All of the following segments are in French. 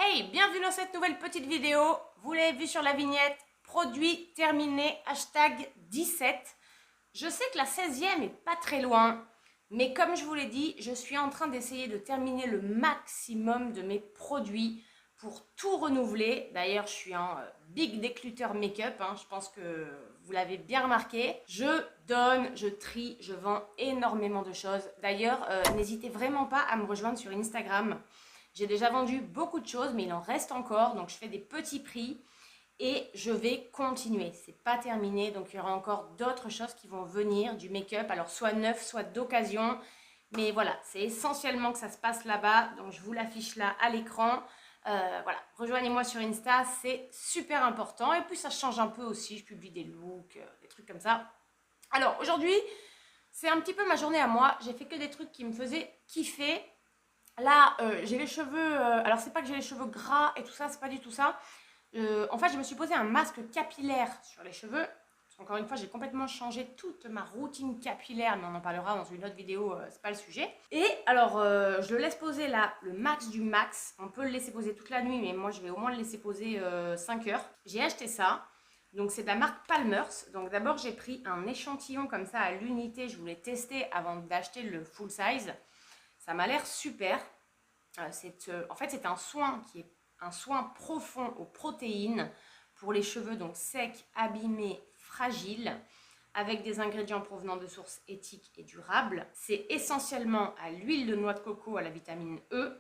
Hey, bienvenue dans cette nouvelle petite vidéo. Vous l'avez vu sur la vignette, produit terminé, hashtag 17. Je sais que la 16e est pas très loin, mais comme je vous l'ai dit, je suis en train d'essayer de terminer le maximum de mes produits pour tout renouveler. D'ailleurs, je suis en big décluteur make-up, je pense que vous l'avez bien remarqué. Je donne, je trie, je vends énormément de choses. D'ailleurs, n'hésitez vraiment pas à me rejoindre sur Instagram. J'ai déjà vendu beaucoup de choses, mais il en reste encore, donc je fais des petits prix et je vais continuer. C'est pas terminé, donc il y aura encore d'autres choses qui vont venir, du make-up, alors soit neuf, soit d'occasion. Mais voilà, c'est essentiellement que ça se passe là-bas, donc je vous l'affiche là à l'écran. Voilà, rejoignez-moi sur Insta, c'est super important. Et puis ça change un peu aussi, je publie des looks, des trucs comme ça. Alors aujourd'hui, c'est un petit peu ma journée à moi. J'ai fait que des trucs qui me faisaient kiffer. Là, j'ai les cheveux, alors c'est pas que j'ai les cheveux gras et tout ça, c'est pas du tout ça. En fait, je me suis posé un masque capillaire sur les cheveux. Parce qu'encore une fois, j'ai complètement changé toute ma routine capillaire, mais on en parlera dans une autre vidéo, c'est pas le sujet. Et alors, je le laisse poser là, le max du max. On peut le laisser poser toute la nuit, mais moi, je vais au moins le laisser poser 5 heures. J'ai acheté ça. Donc, c'est de la marque Palmer's. Donc, d'abord, j'ai pris un échantillon comme ça à l'unité. Je voulais tester avant d'acheter le full size. Ça m'a l'air super. En fait, c'est un soin qui est un soin profond aux protéines pour les cheveux donc secs, abîmés, fragiles, avec des ingrédients provenant de sources éthiques et durables. C'est essentiellement à l'huile de noix de coco, à la vitamine E.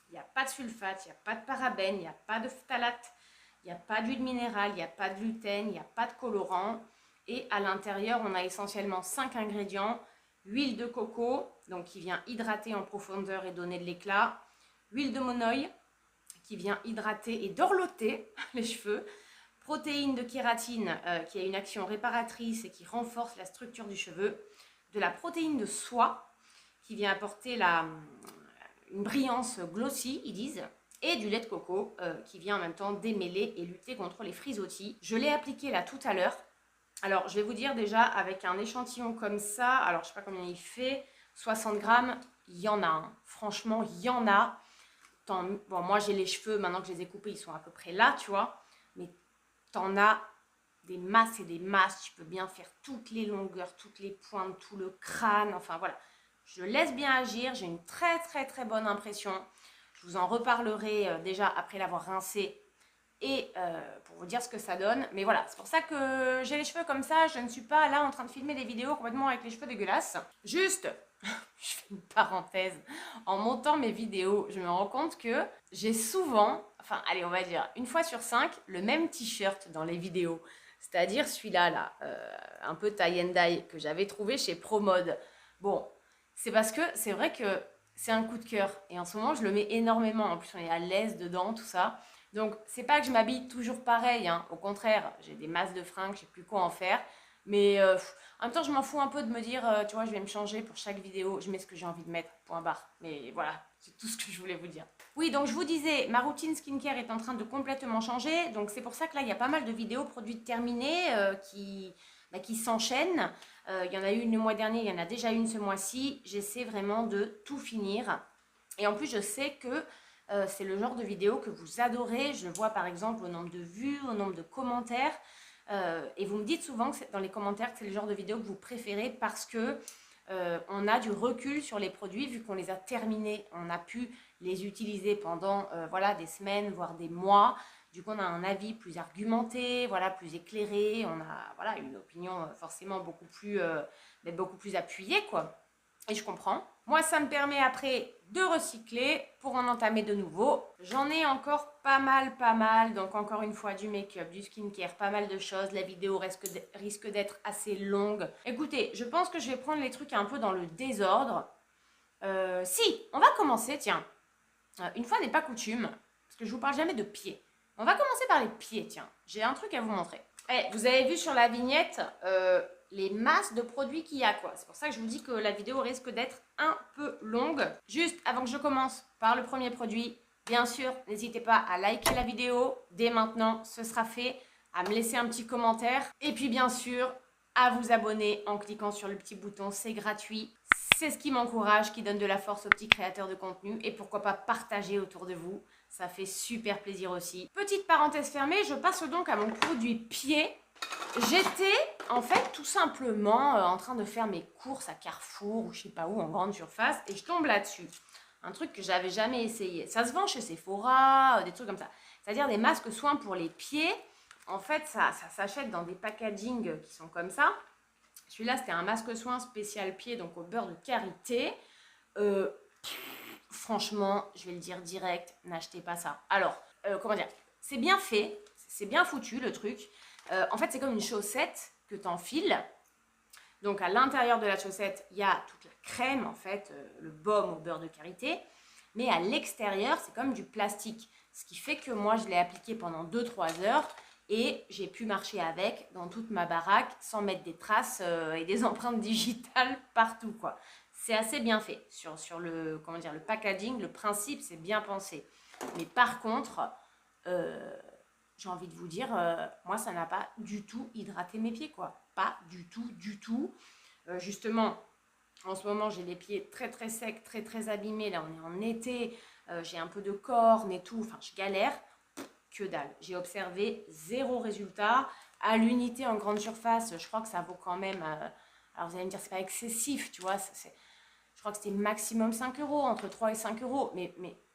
Il n'y a pas de sulfate, il n'y a pas de parabènes, il n'y a pas de phtalate, il n'y a pas d'huile minérale, il n'y a pas de gluten, il n'y a pas de colorant. Et à l'intérieur, on a essentiellement 5 ingrédients. Huile de coco, donc qui vient hydrater en profondeur et donner de l'éclat. Huile de monoï, qui vient hydrater et dorloter les cheveux. Protéines de kératine, qui a une action réparatrice et qui renforce la structure du cheveu. De la protéine de soie, qui vient apporter une brillance glossy, ils disent. Et du lait de coco, qui vient en même temps démêler et lutter contre les frisottis. Je l'ai appliqué là tout à l'heure. Alors, je vais vous dire déjà, avec un échantillon comme ça, alors je ne sais pas combien il fait, 60 grammes, il y en a. Franchement, il y en a. Bon, moi, j'ai les cheveux, maintenant que je les ai coupés, ils sont à peu près là, tu vois. Mais t'en as des masses et des masses. Tu peux bien faire toutes les longueurs, toutes les pointes, tout le crâne. Enfin, voilà. Je laisse bien agir. J'ai une très, très, très bonne impression. Je vous en reparlerai déjà après l'avoir rincé et pour vous dire ce que ça donne. Mais voilà, c'est pour ça que j'ai les cheveux comme ça. Je ne suis pas là en train de filmer des vidéos complètement avec les cheveux dégueulasses. Juste, je fais une parenthèse. En montant mes vidéos, je me rends compte que j'ai souvent, enfin allez, on va dire une fois sur 5, le même t-shirt dans les vidéos. C'est-à-dire celui-là, là, un peu tie and dye que j'avais trouvé chez ProMode. Bon, c'est parce que c'est vrai que c'est un coup de cœur. Et en ce moment, je le mets énormément. En plus, on est à l'aise dedans, tout ça. Donc, c'est pas que je m'habille toujours pareil. Au contraire, j'ai des masses de fringues, je sais plus quoi en faire. Mais en même temps, je m'en fous un peu de me dire, tu vois, je vais me changer pour chaque vidéo. Je mets ce que j'ai envie de mettre, point barre. Mais voilà, c'est tout ce que je voulais vous dire. Oui, donc je vous disais, ma routine skincare est en train de complètement changer. Donc, c'est pour ça que là, il y a pas mal de vidéos produits terminés qui s'enchaînent. Il y en a eu une le mois dernier, il y en a déjà une ce mois-ci. J'essaie vraiment de tout finir. Et en plus, je sais que c'est le genre de vidéo que vous adorez. Je le vois par exemple au nombre de vues, au nombre de commentaires. Et vous me dites souvent que dans les commentaires que c'est le genre de vidéo que vous préférez parce que on a du recul sur les produits vu qu'on les a terminés. On a pu les utiliser pendant voilà, des semaines, voire des mois. Du coup, on a un avis plus argumenté, voilà, plus éclairé. On a voilà, une opinion forcément beaucoup plus appuyée, quoi. Et je comprends. Moi, ça me permet après de recycler pour en entamer de nouveaux. J'en ai encore pas mal. Donc encore une fois, du make-up, du skincare, pas mal de choses. La vidéo risque d'être assez longue. Écoutez, je pense que je vais prendre les trucs un peu dans le désordre. Si, on va commencer, tiens. Une fois n'est pas coutume, parce que je vous parle jamais de pieds. On va commencer par les pieds, tiens. J'ai un truc à vous montrer. Vous avez vu sur la vignette les masses de produits qu'il y a, quoi. C'est pour ça que je vous dis que la vidéo risque d'être un peu longue. Juste avant que je commence par le premier produit, bien sûr, n'hésitez pas à liker la vidéo. Dès maintenant, ce sera fait. À me laisser un petit commentaire. Et puis bien sûr, à vous abonner en cliquant sur le petit bouton, c'est gratuit. C'est ce qui m'encourage, qui donne de la force aux petits créateurs de contenu. Et pourquoi pas partager autour de vous. Ça fait super plaisir aussi. Petite parenthèse fermée, je passe donc à mon produit pied. J'étais en fait tout simplement en train de faire mes courses à Carrefour ou je sais pas où en grande surface et je tombe là-dessus. Un truc que j'avais jamais essayé. Ça se vend chez Sephora, des trucs comme ça. C'est-à-dire des masques soins pour les pieds. En fait, ça s'achète dans des packagings qui sont comme ça. Celui-là, c'était un masque soin spécial pied, donc au beurre de karité. Franchement, je vais le dire direct, n'achetez pas ça. Alors, comment dire, c'est bien fait, c'est bien foutu le truc. En fait, c'est comme une chaussette que tu enfiles. Donc, à l'intérieur de la chaussette, il y a toute la crème, en fait, le baume au beurre de karité. Mais à l'extérieur, c'est comme du plastique. Ce qui fait que moi, je l'ai appliqué pendant 2-3 heures et j'ai pu marcher avec dans toute ma baraque sans mettre des traces et des empreintes digitales partout, quoi. C'est assez bien fait sur le, comment dire, le packaging, le principe, c'est bien pensé. Mais par contre, j'ai envie de vous dire, moi, ça n'a pas du tout hydraté mes pieds, quoi. Pas du tout, du tout. Justement, en ce moment, j'ai les pieds très, très secs, très, très abîmés. Là, on est en été, j'ai un peu de corne et tout. Enfin, je galère. Que dalle. J'ai observé 0 résultat. À l'unité en grande surface, je crois que ça vaut quand même... alors, vous allez me dire, c'est pas excessif, tu vois. Je crois que c'était maximum 5 euros, entre 3 et 5 euros.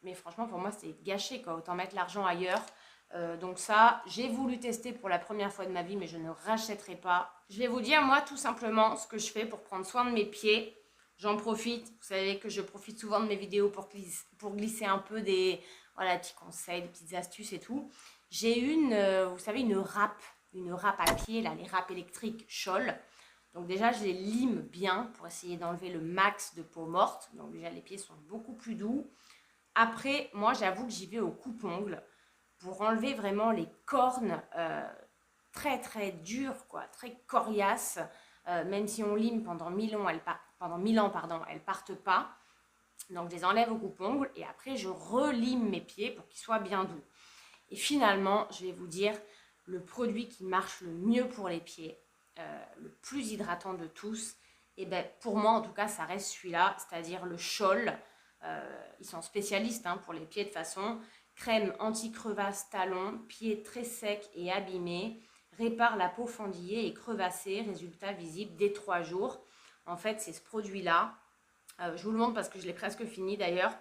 Mais franchement, pour moi, c'était gâché, quoi. Autant mettre l'argent ailleurs. Donc ça, j'ai voulu tester pour la première fois de ma vie, mais je ne rachèterai pas. Je vais vous dire, moi, tout simplement, ce que je fais pour prendre soin de mes pieds. J'en profite. Vous savez que je profite souvent de mes vidéos pour glisser un peu des petits conseils, des petites astuces et tout. J'ai vous savez, une râpe à pied, là, les râpes électriques Scholl. Donc déjà, je les lime bien pour essayer d'enlever le max de peau morte. Donc déjà, les pieds sont beaucoup plus doux. Après, moi, j'avoue que j'y vais au coupe-ongles pour enlever vraiment les cornes très très dures, quoi, très coriaces. Même si on lime pendant 1000 ans, elles partent pas. Donc je les enlève au coupe-ongles et après je relime mes pieds pour qu'ils soient bien doux. Et finalement, je vais vous dire, le produit qui marche le mieux pour les pieds, le plus hydratant de tous, et ben pour moi en tout cas, ça reste celui-là, c'est-à-dire le Scholl. Ils sont spécialistes pour les pieds de façon. Crème anti-crevasse talon, pieds très secs et abîmés, répare la peau fendillée et crevassée, résultat visible dès 3 jours. En fait, c'est ce produit-là. Je vous le montre parce que je l'ai presque fini d'ailleurs.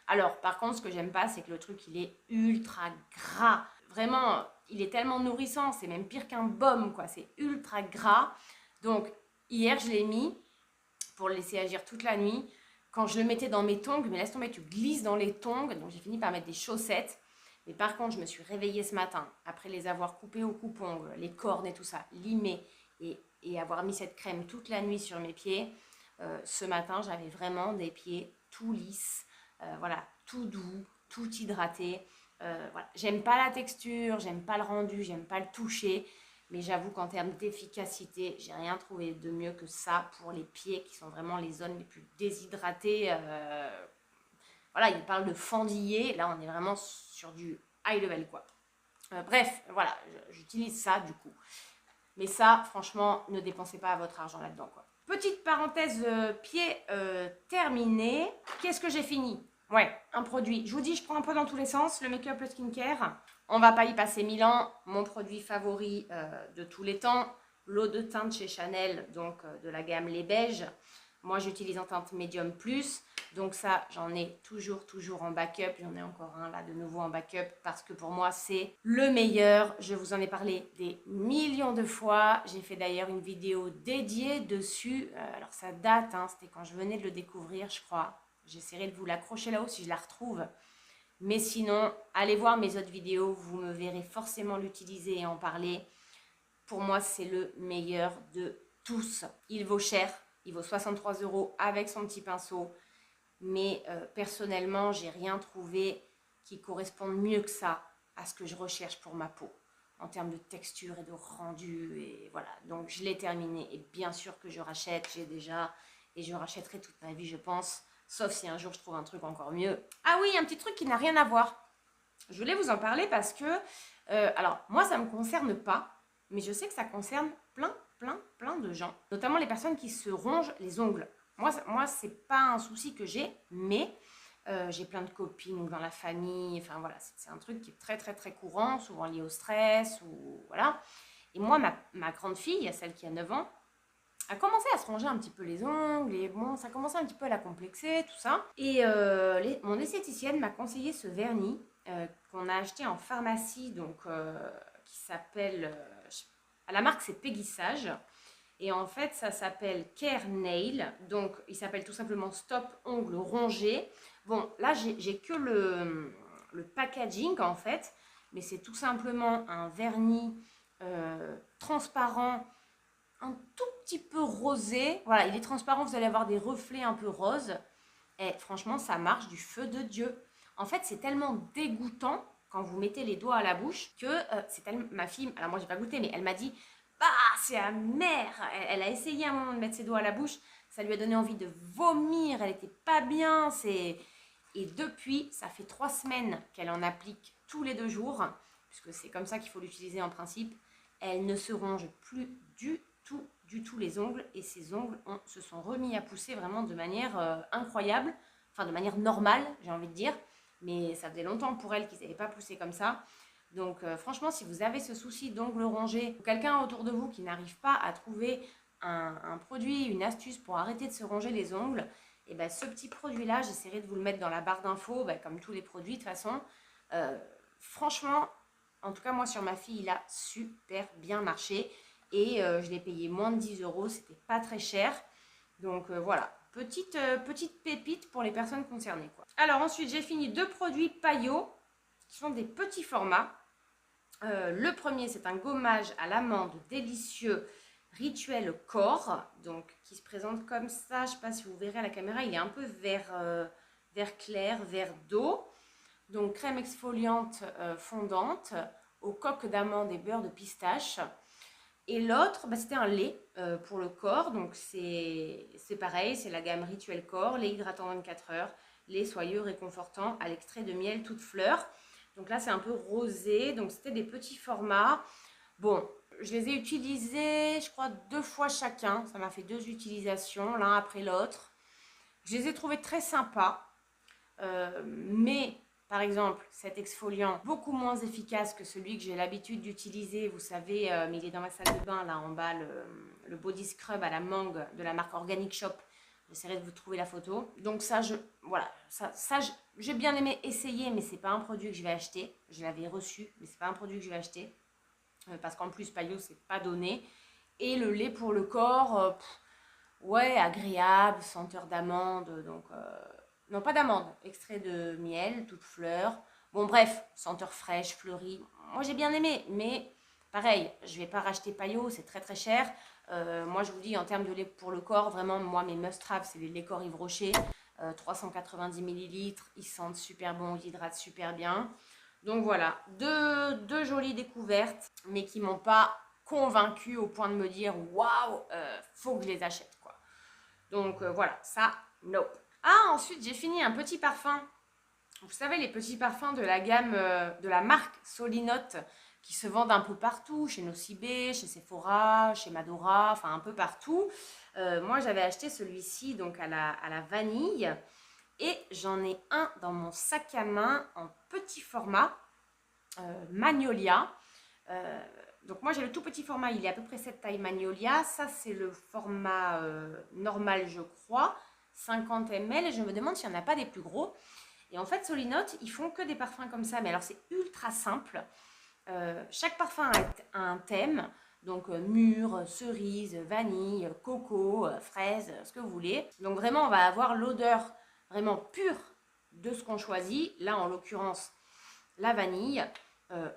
Alors, par contre, ce que j'aime pas, c'est que le truc, il est ultra gras. Vraiment, il est tellement nourrissant, c'est même pire qu'un baume, quoi. C'est ultra gras. Donc, hier, je l'ai mis pour le laisser agir toute la nuit. Quand je le mettais dans mes tongs, mais laisse tomber, tu glisses dans les tongs. Donc, j'ai fini par mettre des chaussettes. Mais par contre, je me suis réveillée ce matin, après les avoir coupées au coupe-ongles, les cornes et tout ça, limées, et avoir mis cette crème toute la nuit sur mes pieds. Ce matin, j'avais vraiment des pieds tout lisses, voilà, tout doux, tout hydraté. Voilà. J'aime pas la texture, j'aime pas le rendu, j'aime pas le toucher. Mais j'avoue qu'en termes d'efficacité, j'ai rien trouvé de mieux que ça pour les pieds qui sont vraiment les zones les plus déshydratées. Voilà, il parle de fendillé. Là, on est vraiment sur du high level, quoi. Bref, voilà, j'utilise ça du coup. Mais ça, franchement, ne dépensez pas votre argent là-dedans, quoi. Petite parenthèse pied terminée. Qu'est-ce que j'ai fini? Ouais, un produit. Je vous dis, je prends un peu dans tous les sens. Le make-up, le skincare. On va pas y passer 1000 ans. Mon produit favori de tous les temps. L'eau de teinte chez Chanel, donc de la gamme Les Beiges. Moi, j'utilise en teinte médium plus. Donc ça, j'en ai toujours en backup. J'en ai encore un là de nouveau en backup parce que pour moi, c'est le meilleur. Je vous en ai parlé des millions de fois. J'ai fait d'ailleurs une vidéo dédiée dessus. Alors ça date, c'était quand je venais de le découvrir, je crois. J'essaierai de vous l'accrocher là-haut si je la retrouve. Mais sinon, allez voir mes autres vidéos. Vous me verrez forcément l'utiliser et en parler. Pour moi, c'est le meilleur de tous. Il vaut cher. Il vaut 63 € avec son petit pinceau. Mais personnellement, j'ai rien trouvé qui corresponde mieux que ça à ce que je recherche pour ma peau. En termes de texture et de rendu. Et voilà. Donc, je l'ai terminé. Et bien sûr que je rachète. J'ai déjà. Et je rachèterai toute ma vie, je pense. Sauf si un jour, je trouve un truc encore mieux. Ah oui, un petit truc qui n'a rien à voir. Je voulais vous en parler parce que... alors, moi, ça ne me concerne pas. Mais je sais que ça concerne plein de gens. Notamment les personnes qui se rongent les ongles. Moi c'est pas un souci que j'ai, mais J'ai plein de copines dans la famille. Enfin voilà, c'est un truc qui est très très très courant, souvent lié au stress ou voilà. Et moi, ma grande fille, celle qui a 9 ans, a commencé à se ronger un petit peu les ongles et bon, ça commençait un petit peu à la complexer, tout ça. Et mon esthéticienne m'a conseillé ce vernis qu'on a acheté en pharmacie, donc qui s'appelle, à la marque c'est Peggy Sage. Et en fait, ça s'appelle Care Nail. Donc, il s'appelle tout simplement Stop Ongles Rongés. Bon, là, j'ai que le packaging en fait. Mais c'est tout simplement un vernis transparent, un tout petit peu rosé. Voilà, il est transparent, vous allez avoir des reflets un peu roses. Et franchement, ça marche du feu de Dieu. En fait, c'est tellement dégoûtant quand vous mettez les doigts à la bouche que c'est tellement... Ma fille, alors moi j'ai pas goûté, mais elle m'a dit, bah c'est amer. Elle a essayé un moment de mettre ses doigts à la bouche, ça lui a donné envie de vomir, elle était pas bien. Et depuis, ça fait 3 semaines qu'elle en applique tous les 2 jours, puisque c'est comme ça qu'il faut l'utiliser en principe. Elle ne se ronge plus du tout les ongles, et ses ongles se sont remis à pousser vraiment de manière incroyable, enfin de manière normale, j'ai envie de dire, mais ça faisait longtemps pour elle qu'ils n'avaient pas poussé comme ça. Donc franchement, si vous avez ce souci d'ongles rongés, ou quelqu'un autour de vous qui n'arrive pas à trouver un produit, une astuce pour arrêter de se ronger les ongles, et ben ce petit produit-là, j'essaierai de vous le mettre dans la barre d'infos, comme tous les produits de toute façon. Franchement, en tout cas moi sur ma fille, il a super bien marché. Et je l'ai payé moins de 10 euros, c'était pas très cher. Donc voilà, petite pépite pour les personnes concernées, quoi. Alors ensuite, j'ai fini 2 produits Payot, qui sont des petits formats. Le premier, c'est un gommage à l'amande délicieux Rituel Corps, donc qui se présente comme ça. Je ne sais pas si vous verrez à la caméra, il est un peu vert clair, vert d'eau. Donc crème exfoliante fondante aux coques d'amande et beurre de pistache. Et l'autre, c'était un lait pour le corps. Donc c'est pareil, c'est la gamme Rituel Corps, lait hydratant 24 heures, lait soyeux réconfortant à l'extrait de miel toute fleur. Donc là, c'est un peu rosé. Donc c'était des petits formats. Bon, je les ai utilisés, je crois, 2 fois chacun. Ça m'a fait 2 utilisations, l'un après l'autre. Je les ai trouvés très sympas. Mais par exemple, cet exfoliant beaucoup moins efficace que celui que j'ai l'habitude d'utiliser, vous savez, mais il est dans ma salle de bain là en bas, le body scrub à la mangue de la marque Organic Shop. J'essaierai de vous trouver la photo. Donc ça, voilà, j'ai bien aimé essayer, mais c'est pas un produit que je vais acheter. Je l'avais reçu, mais c'est pas un produit que je vais acheter parce qu'en plus Payot c'est pas donné. Et le lait pour le corps, ouais, agréable, senteur d'amande, donc non, pas d'amande, extrait de miel, toute fleur. Bon, bref, senteur fraîche, fleurie. Moi, j'ai bien aimé, mais pareil, je vais pas racheter Payot, c'est très très cher. Moi, je vous dis, en termes de lait pour le corps, vraiment, moi, mes must-have, c'est les laits corps Yves Rocher, 390 ml. Ils sentent super bon, ils hydratent super bien. Donc voilà, deux jolies découvertes, mais qui m'ont pas convaincue au point de me dire waouh, faut que je les achète, quoi. Donc voilà, ça, nope. Ah, ensuite, j'ai fini un petit parfum. Vous savez, les petits parfums de la gamme de la marque Solinote qui se vendent un peu partout, chez Nocibé, chez Sephora, chez Madora, enfin un peu partout. Moi, j'avais acheté celui-ci donc à la vanille et j'en ai un dans mon sac à main en petit format Magnolia. Donc moi j'ai le tout petit format, il est à peu près cette taille Magnolia. Ça c'est le format normal je crois, 50 ml. Et je me demande s'il n'y en a pas des plus gros. Et en fait Solinote, ils font que des parfums comme ça. Mais alors c'est ultra simple. Chaque parfum a un thème. Donc mûre, cerise, vanille, coco, fraise, ce que vous voulez. Donc vraiment on va avoir l'odeur vraiment pure de ce qu'on choisit. Là en l'occurrence la vanille.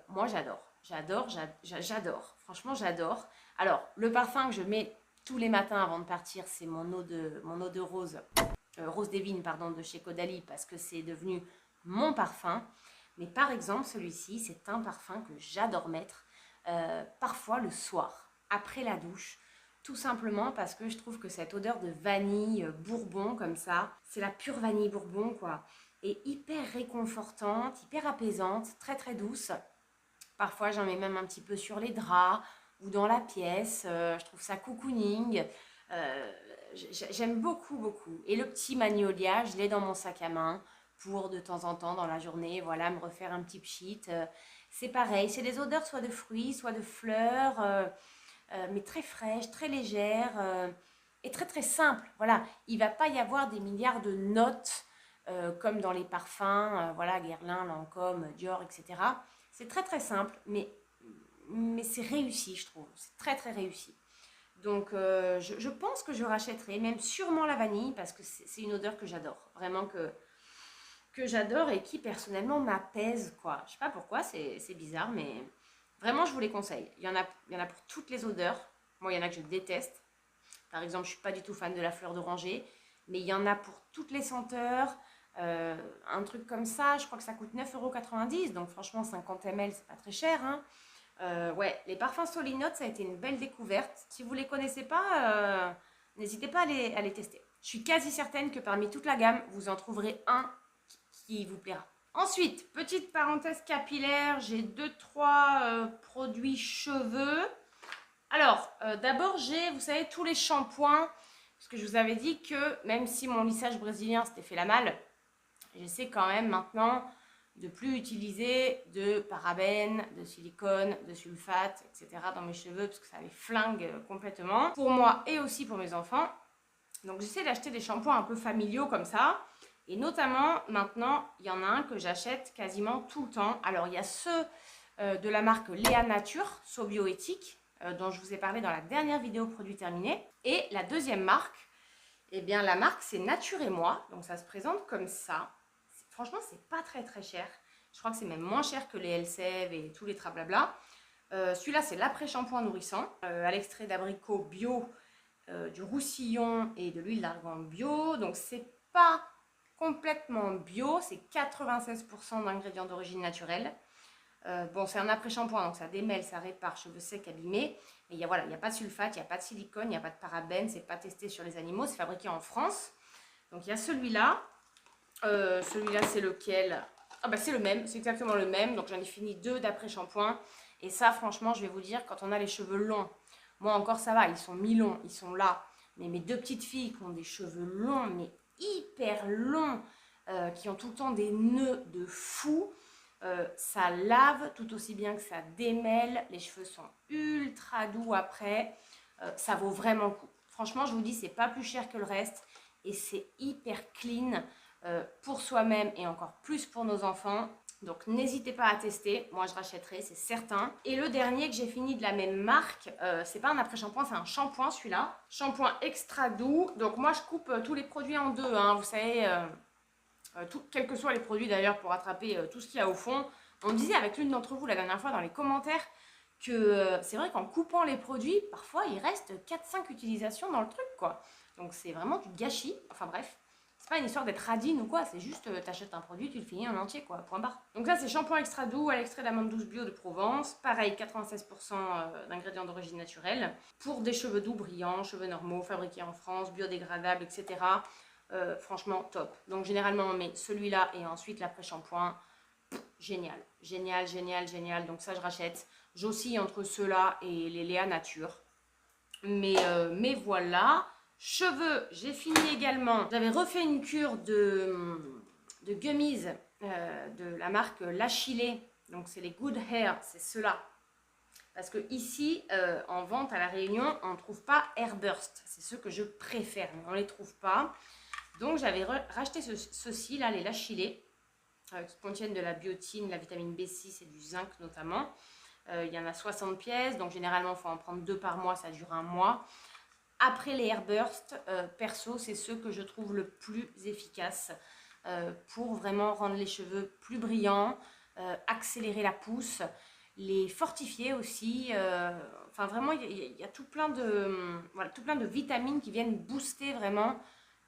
Moi j'adore. J'adore. Franchement, j'adore. Alors, le parfum que je mets tous les matins avant de partir, c'est mon eau de rose, rose des vignes, pardon, de chez Caudalie, parce que c'est devenu mon parfum. Mais par exemple, celui-ci, c'est un parfum que j'adore mettre parfois le soir, après la douche. Tout simplement parce que je trouve que cette odeur de vanille bourbon comme ça, c'est la pure vanille bourbon, quoi. Et hyper réconfortante, hyper apaisante, très très douce. Parfois, j'en mets même un petit peu sur les draps ou dans la pièce. Je trouve ça cocooning. J'aime beaucoup, beaucoup. Et le petit Magnolia, je l'ai dans mon sac à main pour de temps en temps dans la journée, voilà, me refaire un petit pchit. C'est pareil, c'est des odeurs soit de fruits, soit de fleurs, mais très fraîches, très légères et très très simples. Voilà, il va pas y avoir des milliards de notes comme dans les parfums, voilà, Guerlain, Lancôme, Dior, etc. C'est très très simple, mais c'est réussi, je trouve. C'est très très réussi. Donc je pense que je rachèterai, même sûrement la vanille, parce que c'est une odeur que j'adore. Vraiment que j'adore et qui personnellement m'apaise, quoi. Je sais pas pourquoi, c'est bizarre, mais vraiment je vous les conseille. Il y en a pour toutes les odeurs. Moi, il y en a que je déteste. Par exemple, je suis pas du tout fan de la fleur d'oranger, mais il y en a pour toutes les senteurs. Un truc comme ça, je crois que ça coûte 9,90 €. Donc franchement, 50 ml, c'est pas très cher, hein. Ouais, les parfums Solinote, ça a été une belle découverte. Si vous ne les connaissez pas, n'hésitez pas à les tester. Je suis quasi certaine que parmi toute la gamme, vous en trouverez un qui vous plaira. Ensuite, petite parenthèse capillaire, j'ai 2-3 produits cheveux. Alors, d'abord, j'ai, vous savez, tous les shampoings, parce que je vous avais dit que même si mon lissage brésilien s'était fait la malle, j'essaie quand même maintenant de plus utiliser de parabènes, de silicone, de sulfate, etc. dans mes cheveux, parce que ça les flingue complètement, pour moi et aussi pour mes enfants. Donc j'essaie d'acheter des shampoings un peu familiaux comme ça. Et notamment, maintenant, il y en a un que j'achète quasiment tout le temps. Alors, il y a ceux de la marque Léa Nature, Sobioéthique, dont je vous ai parlé dans la dernière vidéo produit terminé. Et la deuxième marque, eh bien la marque c'est Nature et Moi. Donc ça se présente comme ça. Franchement, c'est pas très très cher. Je crois que c'est même moins cher que les Elseve et tous les trablabla. Celui-là, c'est l'après-shampoing nourrissant, à l'extrait d'abricot bio, du roussillon et de l'huile d'argan bio. Donc c'est pas complètement bio, c'est 96% d'ingrédients d'origine naturelle. Bon, c'est un après-shampoing, donc ça démêle, ça répare, cheveux secs, abîmés. Mais voilà, il n'y a pas de sulfate, il n'y a pas de silicone, il n'y a pas de parabènes, c'est pas testé sur les animaux, c'est fabriqué en France. Donc il y a celui-là. Celui-là, c'est lequel? Ah bah c'est le même, c'est exactement le même. Donc j'en ai fini 2 d'après-shampoing. Et ça, franchement, je vais vous dire, quand on a les cheveux longs, moi encore ça va, ils sont mi-longs, ils sont là. Mais mes 2 petites filles qui ont des cheveux longs, mais hyper longs, qui ont tout le temps des nœuds de fou, ça lave tout aussi bien que ça démêle. Les cheveux sont ultra doux après. Ça vaut vraiment le coup. Franchement, je vous dis, c'est pas plus cher que le reste. Et c'est hyper clean. Pour soi-même et encore plus pour nos enfants. Donc n'hésitez pas à tester, moi je rachèterai, c'est certain. Et le dernier que j'ai fini de la même marque, c'est pas un après-shampoing, c'est un shampoing celui-là. Shampoing extra doux. Donc moi je coupe tous les produits en deux, hein, vous savez, quels que soient les produits d'ailleurs pour attraper tout ce qu'il y a au fond. On me disait avec l'une d'entre vous la dernière fois dans les commentaires que c'est vrai qu'en coupant les produits, parfois il reste 4-5 utilisations dans le truc quoi. Donc c'est vraiment du gâchis, enfin bref. C'est pas une histoire d'être radine ou quoi, c'est juste t'achètes un produit, tu le finis en entier quoi, point barre. Donc ça c'est shampoing extra doux à l'extrait d'amande douce bio de Provence. Pareil, 96% d'ingrédients d'origine naturelle. Pour des cheveux doux, brillants, cheveux normaux, fabriqués en France, biodégradables, etc. Franchement top. Donc généralement on met celui-là et ensuite l'après-shampoing. Génial, génial, génial, génial. Donc ça je rachète. J'oscille entre ceux-là et les Léa Nature. Mais voilà. Cheveux, j'ai fini également. J'avais refait une cure de gummies de la marque L'Achillée. Donc c'est les Good Hair, c'est ceux-là. Parce que ici, en vente à La Réunion, on ne trouve pas Airburst. C'est ceux que je préfère, mais on ne les trouve pas. Donc j'avais racheté ceux-ci, là, les L'Achillée, qui contiennent de la biotine, la vitamine B6 et du zinc notamment. Il y en a 60 pièces, donc généralement il faut en prendre 2 par mois, ça dure un mois. Après les Airburst, perso, c'est ceux que je trouve le plus efficaces pour vraiment rendre les cheveux plus brillants, accélérer la pousse, les fortifier aussi. Enfin vraiment, il y a tout plein de vitamines qui viennent booster vraiment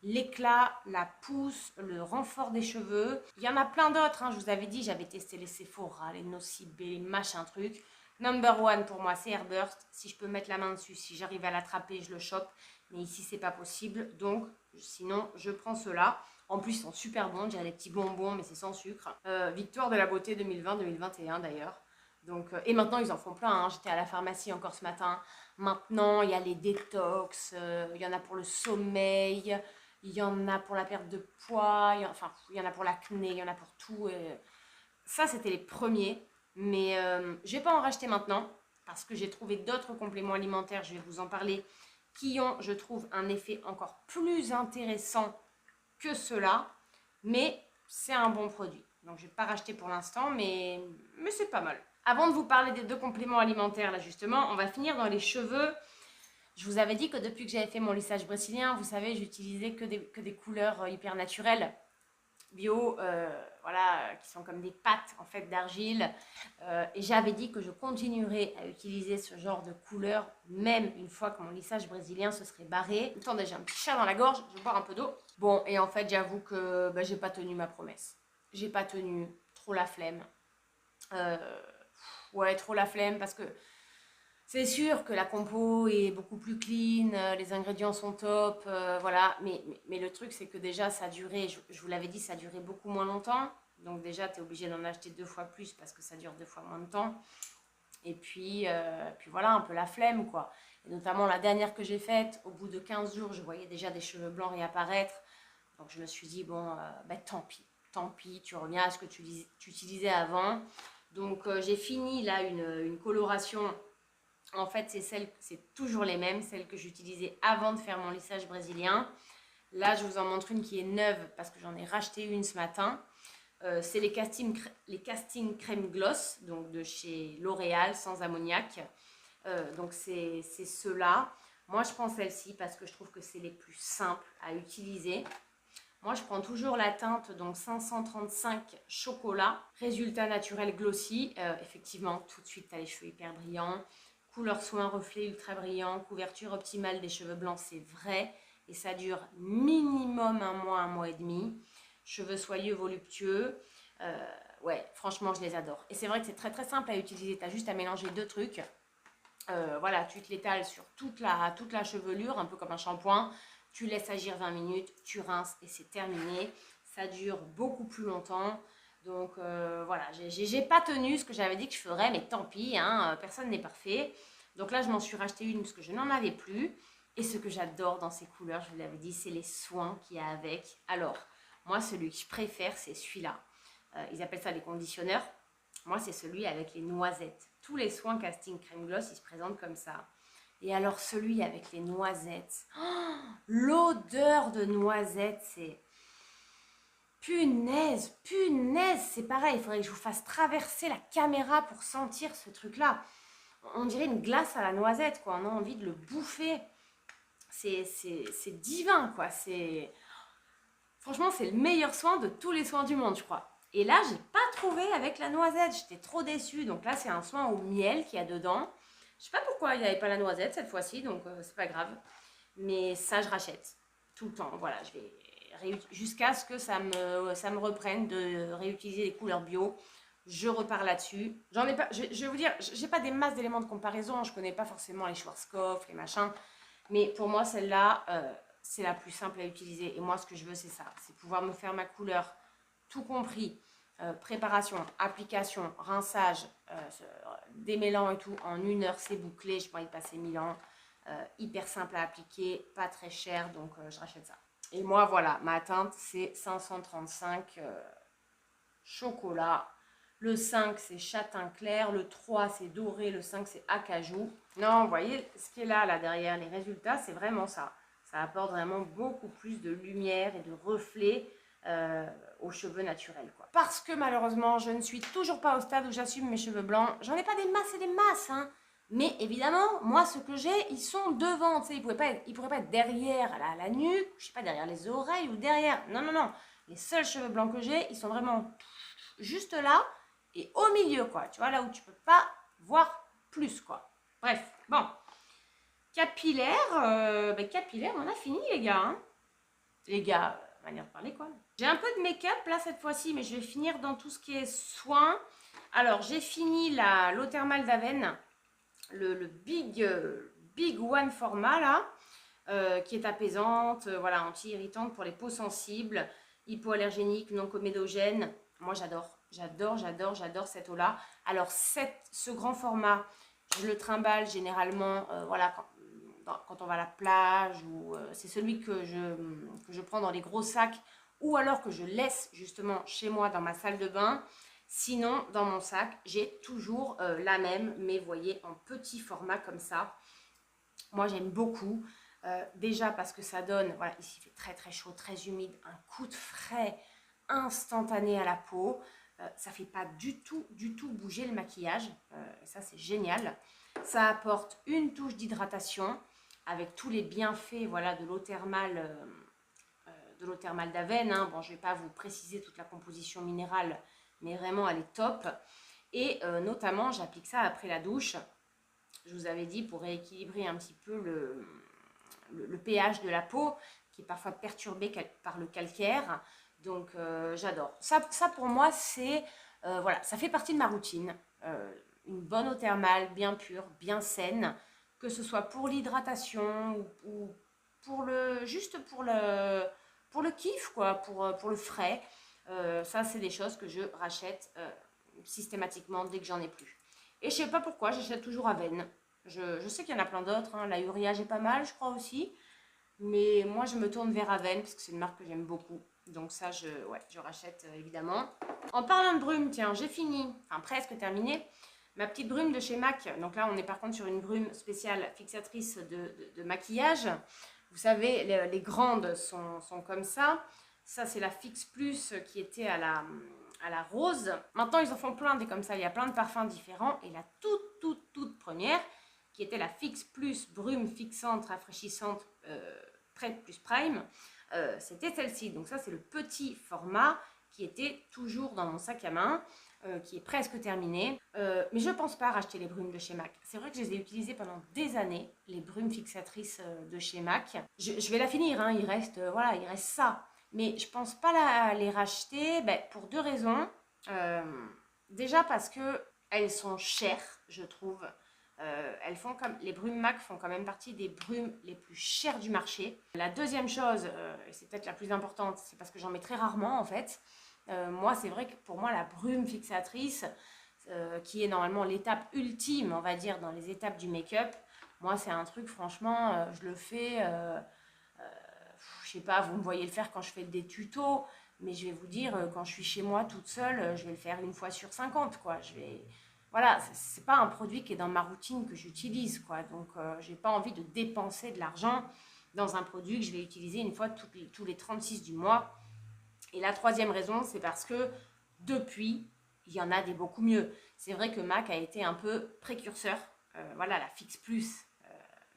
l'éclat, la pousse, le renfort des cheveux. Il y en a plein d'autres, hein. Je vous avais dit, j'avais testé les Sephora, les Nocibé, les machin trucs. Number one pour moi, c'est Airburst. Si je peux mettre la main dessus, si j'arrive à l'attraper, je le chope. Mais ici, c'est pas possible. Donc, sinon, je prends ceux-là. En plus, ils sont super bons. J'ai des petits bonbons, mais c'est sans sucre. Victoire de la beauté 2020-2021 d'ailleurs. Donc, et maintenant, ils en font plein, hein. J'étais à la pharmacie encore ce matin. Maintenant, il y a les détox. Il y en a pour le sommeil. Il y en a pour la perte de poids, il y en a pour l'acné, il y en a pour tout. Ça, c'était les premiers. Mais je ne vais pas en racheter maintenant parce que j'ai trouvé d'autres compléments alimentaires, je vais vous en parler, qui ont, je trouve, un effet encore plus intéressant que ceux-là. Mais c'est un bon produit. Donc, je ne vais pas racheter pour l'instant, mais c'est pas mal. Avant de vous parler des 2 compléments alimentaires, là, justement, on va finir dans les cheveux. Je vous avais dit que depuis que j'avais fait mon lissage brésilien, vous savez, j'utilisais que des couleurs hyper naturelles, bio, voilà, qui sont comme des pâtes en fait d'argile. Et j'avais dit que je continuerais à utiliser ce genre de couleurs, même une fois que mon lissage brésilien se serait barré. Attendez, j'ai un petit chat dans la gorge, je vais boire un peu d'eau. Bon, et en fait, j'avoue que j'ai pas tenu ma promesse. J'ai pas tenu, trop la flemme. Ouais, trop la flemme parce que c'est sûr que la compo est beaucoup plus clean, les ingrédients sont top, voilà. Mais le truc, c'est que déjà, ça a duré, je vous l'avais dit, ça a duré beaucoup moins longtemps. Donc déjà, tu es obligé d'en acheter 2 fois plus parce que ça dure 2 fois moins de temps. Et puis voilà, un peu la flemme, quoi. Et notamment la dernière que j'ai faite, au bout de 15 jours, je voyais déjà des cheveux blancs réapparaître. Donc je me suis dit, bon, tant pis, tu reviens à ce que tu utilisais avant. Donc j'ai fini là une coloration. En fait, c'est toujours les mêmes, celles que j'utilisais avant de faire mon lissage brésilien. Là, je vous en montre une qui est neuve parce que j'en ai racheté une ce matin. C'est les casting crème gloss, donc de chez L'Oréal, sans ammoniac. Donc c'est ceux-là. Moi, je prends celle-ci parce que je trouve que c'est les plus simples à utiliser. Moi, je prends toujours la teinte, donc 535 chocolat. Résultat naturel glossy. Effectivement, tout de suite, tu as les cheveux hyper brillants. Couleur soin reflet ultra brillant. Couverture optimale des cheveux blancs, c'est vrai. Et ça dure minimum 1 mois et demi. Cheveux soyeux, voluptueux. Ouais, franchement, je les adore. Et c'est vrai que c'est très très simple à utiliser. Tu as juste à mélanger 2 trucs. Voilà, tu te l'étales sur toute la chevelure, un peu comme un shampoing. Tu laisses agir 20 minutes, tu rinces et c'est terminé. Ça dure beaucoup plus longtemps. Donc voilà, j'ai pas tenu ce que j'avais dit que je ferais, mais tant pis, hein, personne n'est parfait. Donc là, je m'en suis racheté une parce que je n'en avais plus. Et ce que j'adore dans ces couleurs, je vous l'avais dit, c'est les soins qu'il y a avec. Alors, moi, celui que je préfère, c'est celui-là. Ils appellent ça les conditionneurs. Moi, c'est celui avec les noisettes. Tous les soins casting crème gloss, ils se présentent comme ça. Et alors, celui avec les noisettes. Oh, l'odeur de noisettes, c'est... Punaise, c'est pareil. Il faudrait que je vous fasse traverser la caméra pour sentir ce truc-là. On dirait une glace à la noisette, quoi. On a envie de le bouffer. C'est divin, quoi. Franchement, c'est le meilleur soin de tous les soins du monde, je crois. Et là, j'ai pas trouvé avec la noisette. J'étais trop déçue. Donc là, c'est un soin au miel qu'il y a dedans. Je sais pas pourquoi il n'y avait pas la noisette cette fois-ci, donc c'est pas grave. Mais ça, je rachète tout le temps. Voilà, je vais jusqu'à ce que ça me reprenne de réutiliser les couleurs bio. Je repars là-dessus. J'en ai pas. Je vais vous dire, j'ai pas des masses d'éléments de comparaison. Je connais pas forcément les Schwarzkopf, les machins. Mais pour moi, celle-là, c'est la plus simple à utiliser. Et moi, ce que je veux, c'est ça. C'est pouvoir me faire ma couleur, tout compris. Préparation, application, rinçage, démêlant et tout, en 1 heure, c'est bouclé. Je pourrais y passer 1000 ans. Hyper simple à appliquer, pas très cher, donc je rachète ça. Et moi, voilà, ma teinte, c'est 535 chocolat. Le 5, c'est châtain clair. Le 3, c'est doré. Le 5, c'est acajou. Non, vous voyez ce qui est là derrière, les résultats, c'est vraiment ça. Ça apporte vraiment beaucoup plus de lumière et de reflets aux cheveux naturels, quoi. Parce que malheureusement, je ne suis toujours pas au stade où j'assume mes cheveux blancs. J'en ai pas des masses et des masses, hein. Mais évidemment, moi, ce que j'ai, ils sont devant. Tu sais, ils pourraient pas être derrière la nuque, je sais pas, derrière les oreilles ou derrière. Non, non, non. Les seuls cheveux blancs que j'ai, ils sont vraiment juste là et au milieu, quoi. Tu vois, là où tu peux pas voir plus, quoi. Bref, bon. Capillaire, capillaire, on a fini, les gars. Hein. Les gars, manière de parler, quoi. J'ai un peu de make-up, là, cette fois-ci, mais je vais finir dans tout ce qui est soins. Alors, j'ai fini l'eau thermale d'Aven. Le big one format là, qui est apaisante, voilà, anti-irritante pour les peaux sensibles, hypoallergénique, non comédogène. Moi j'adore cette eau là. Alors ce grand format, je le trimballe généralement, voilà, quand on va à la plage, ou c'est celui que je prends dans les gros sacs, ou alors que je laisse justement chez moi dans ma salle de bain. Sinon, dans mon sac, j'ai toujours la même, mais vous voyez, en petit format comme ça. Moi, j'aime beaucoup. Déjà parce que ça donne, voilà, ici il fait très très chaud, très humide, un coup de frais instantané à la peau. Ça fait pas du tout bouger le maquillage. Ça, c'est génial. Ça apporte une touche d'hydratation avec tous les bienfaits, voilà, de l'eau thermale d'Avène. Hein. Bon, je ne vais pas vous préciser toute la composition minérale, mais vraiment, elle est top. Et notamment, j'applique ça après la douche. Je vous avais dit pour rééquilibrer un petit peu le pH de la peau, qui est parfois perturbé par le calcaire. Donc, j'adore. Ça pour moi, c'est... voilà, ça fait partie de ma routine. Une bonne eau thermale, bien pure, bien saine, que ce soit pour l'hydratation ou juste pour le kiff, quoi, pour le frais. Ça, c'est des choses que je rachète systématiquement dès que j'en ai plus. Et je sais pas pourquoi, j'achète toujours Avène. Je sais qu'il y en a plein d'autres, hein. La Uriage est pas mal, je crois aussi. Mais moi, je me tourne vers Avène parce que c'est une marque que j'aime beaucoup. Donc ça, je rachète évidemment. En parlant de brume, tiens, j'ai fini, enfin presque terminé, ma petite brume de chez MAC. Donc là, on est par contre sur une brume spéciale fixatrice de maquillage. Vous savez, les grandes sont comme ça. Ça, c'est la Fix Plus qui était à la rose. Maintenant, ils en font plein des comme ça. Il y a plein de parfums différents. Et la toute première, qui était la Fix Plus brume fixante, rafraîchissante, Prête plus Prime, c'était celle-ci. Donc ça, c'est le petit format qui était toujours dans mon sac à main, qui est presque terminé. Mais je ne pense pas racheter les brumes de chez MAC. C'est vrai que je les ai utilisées pendant des années, les brumes fixatrices de chez MAC. Je vais la finir, hein, il reste ça. Mais je ne pense pas les racheter pour deux raisons. Déjà parce que elles sont chères, je trouve. Les brumes MAC font quand même partie des brumes les plus chères du marché. La deuxième chose, et c'est peut-être la plus importante, c'est parce que j'en mets très rarement en fait. Moi, c'est vrai que pour moi, la brume fixatrice, qui est normalement l'étape ultime, on va dire, dans les étapes du make-up, moi, c'est un truc, franchement, je le fais, je sais pas, vous me voyez le faire quand je fais des tutos, mais je vais vous dire, quand je suis chez moi toute seule, je vais le faire une fois sur 50, quoi. Voilà, c'est pas un produit qui est dans ma routine que j'utilise, quoi. Donc, j'ai pas envie de dépenser de l'argent dans un produit que je vais utiliser une fois tous les 36 du mois. Et la troisième raison, c'est parce que depuis, il y en a des beaucoup mieux. C'est vrai que MAC a été un peu précurseur. Voilà, la Fix Plus.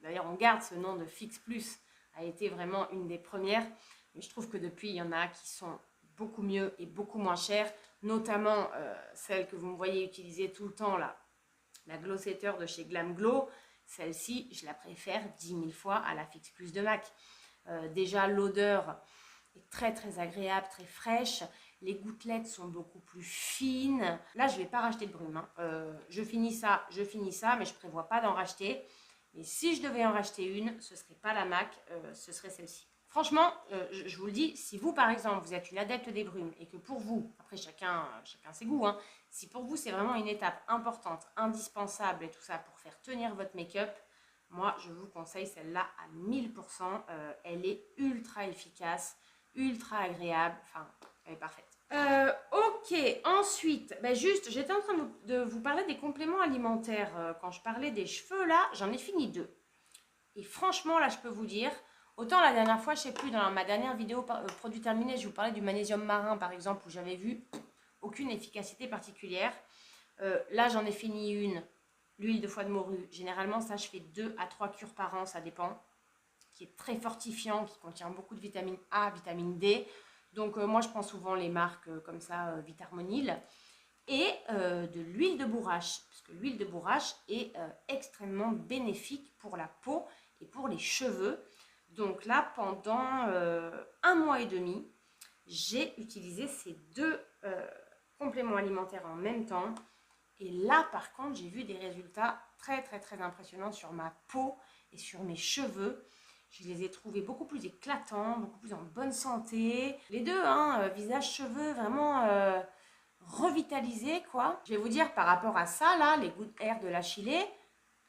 D'ailleurs, on garde ce nom de Fix Plus. A été vraiment une des premières. Mais je trouve que depuis, il y en a qui sont beaucoup mieux et beaucoup moins chères. Notamment celle que vous me voyez utiliser tout le temps, là, la Glow Setter de chez Glam Glow. Celle-ci, je la préfère 10 000 fois à la Fix Plus de MAC. Déjà, l'odeur est très très agréable, très fraîche. Les gouttelettes sont beaucoup plus fines. Là, je ne vais pas racheter de brume. Hein. Je finis ça, mais je ne prévois pas d'en racheter. Mais si je devais en racheter une, ce ne serait pas la MAC, ce serait celle-ci. Franchement, je vous le dis, si vous, par exemple, vous êtes une adepte des brumes et que pour vous, après chacun ses goûts, hein, si pour vous, c'est vraiment une étape importante, indispensable et tout ça pour faire tenir votre make-up, moi, je vous conseille celle-là à 1000%. Elle est ultra efficace, ultra agréable, enfin, elle est parfaite. Ok, ensuite, juste, j'étais en train de vous parler des compléments alimentaires. Quand je parlais des cheveux, là, j'en ai fini 2. Et franchement, là, je peux vous dire, autant la dernière fois, je sais plus, dans ma dernière vidéo produit terminé, je vous parlais du magnésium marin, par exemple, où j'avais vu aucune efficacité particulière. Là, j'en ai fini une, l'huile de foie de morue. Généralement, ça, je fais 2 à 3 cures par an, ça dépend. Qui est très fortifiant, qui contient beaucoup de vitamine A, vitamine D. Donc, moi, je prends souvent les marques comme ça, Vitarmonil. Et de l'huile de bourrache, parce que l'huile de bourrache est extrêmement bénéfique pour la peau et pour les cheveux. Donc là, pendant 1 mois et demi, j'ai utilisé ces 2 compléments alimentaires en même temps. Et là, par contre, j'ai vu des résultats très, très, très impressionnants sur ma peau et sur mes cheveux. Je les ai trouvés beaucoup plus éclatants, beaucoup plus en bonne santé. Les deux, hein, visage, cheveux, vraiment revitalisés, quoi. Je vais vous dire, par rapport à ça, là, les Good Hair de la Chilé,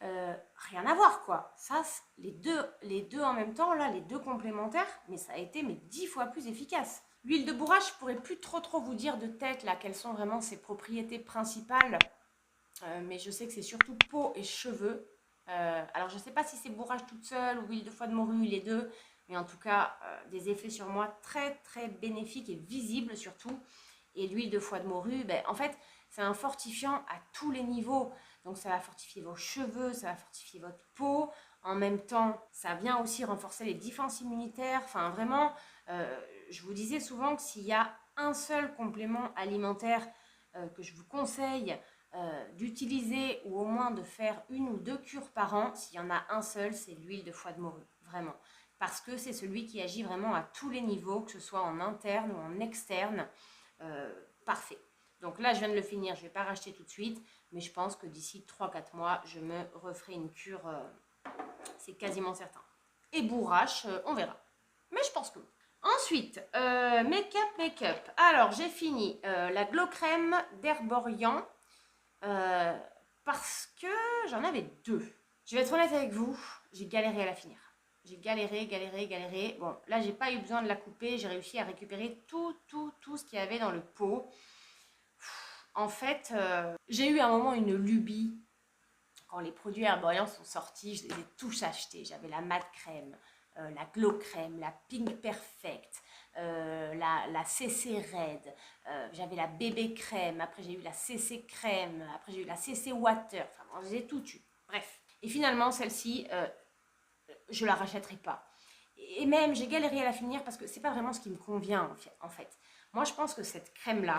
rien à voir quoi. Ça, les deux en même temps, là, les deux complémentaires, mais ça a été 10 fois plus efficace. L'huile de bourrache, je pourrais plus trop vous dire de tête là quelles sont vraiment ses propriétés principales, mais je sais que c'est surtout peau et cheveux. Alors je ne sais pas si c'est bourrache toute seule ou huile de foie de morue, les deux, mais en tout cas des effets sur moi très bénéfiques et visibles surtout. Et l'huile de foie de morue, ben, en fait, c'est un fortifiant à tous les niveaux. Donc ça va fortifier vos cheveux, ça va fortifier votre peau. En même temps, ça vient aussi renforcer les défenses immunitaires. Enfin, vraiment, je vous disais souvent que s'il y a un seul complément alimentaire que je vous conseille d'utiliser ou au moins de faire 1 ou 2 cures par an, s'il y en a un seul, c'est l'huile de foie de morue, vraiment. Parce que c'est celui qui agit vraiment à tous les niveaux, que ce soit en interne ou en externe. Parfait. Donc là, je viens de le finir, je ne vais pas racheter tout de suite, mais je pense que d'ici 3-4 mois, je me referai une cure, c'est quasiment certain. Et bourrache, on verra. Mais je pense que oui. Ensuite, make-up. Alors, j'ai fini la Glow Crème d'Herborian parce que j'en avais 2. Je vais être honnête avec vous, j'ai galéré à la finir. J'ai galéré. Bon, là, j'ai pas eu besoin de la couper. J'ai réussi à récupérer tout ce qu'il y avait dans le pot. En fait, j'ai eu à un moment une lubie. Quand les produits Herborian sont sortis, je les ai tous achetés. J'avais la mat crème, la glow crème, la pink perfect, la CC red, j'avais la bébé crème, après j'ai eu la CC crème, après j'ai eu la CC water. Enfin, j'ai tout eu. Bref. Et finalement, celle-ci, je la rachèterai pas. Et même, j'ai galéré à la finir parce que c'est pas vraiment ce qui me convient en fait. Moi, je pense que cette crème-là,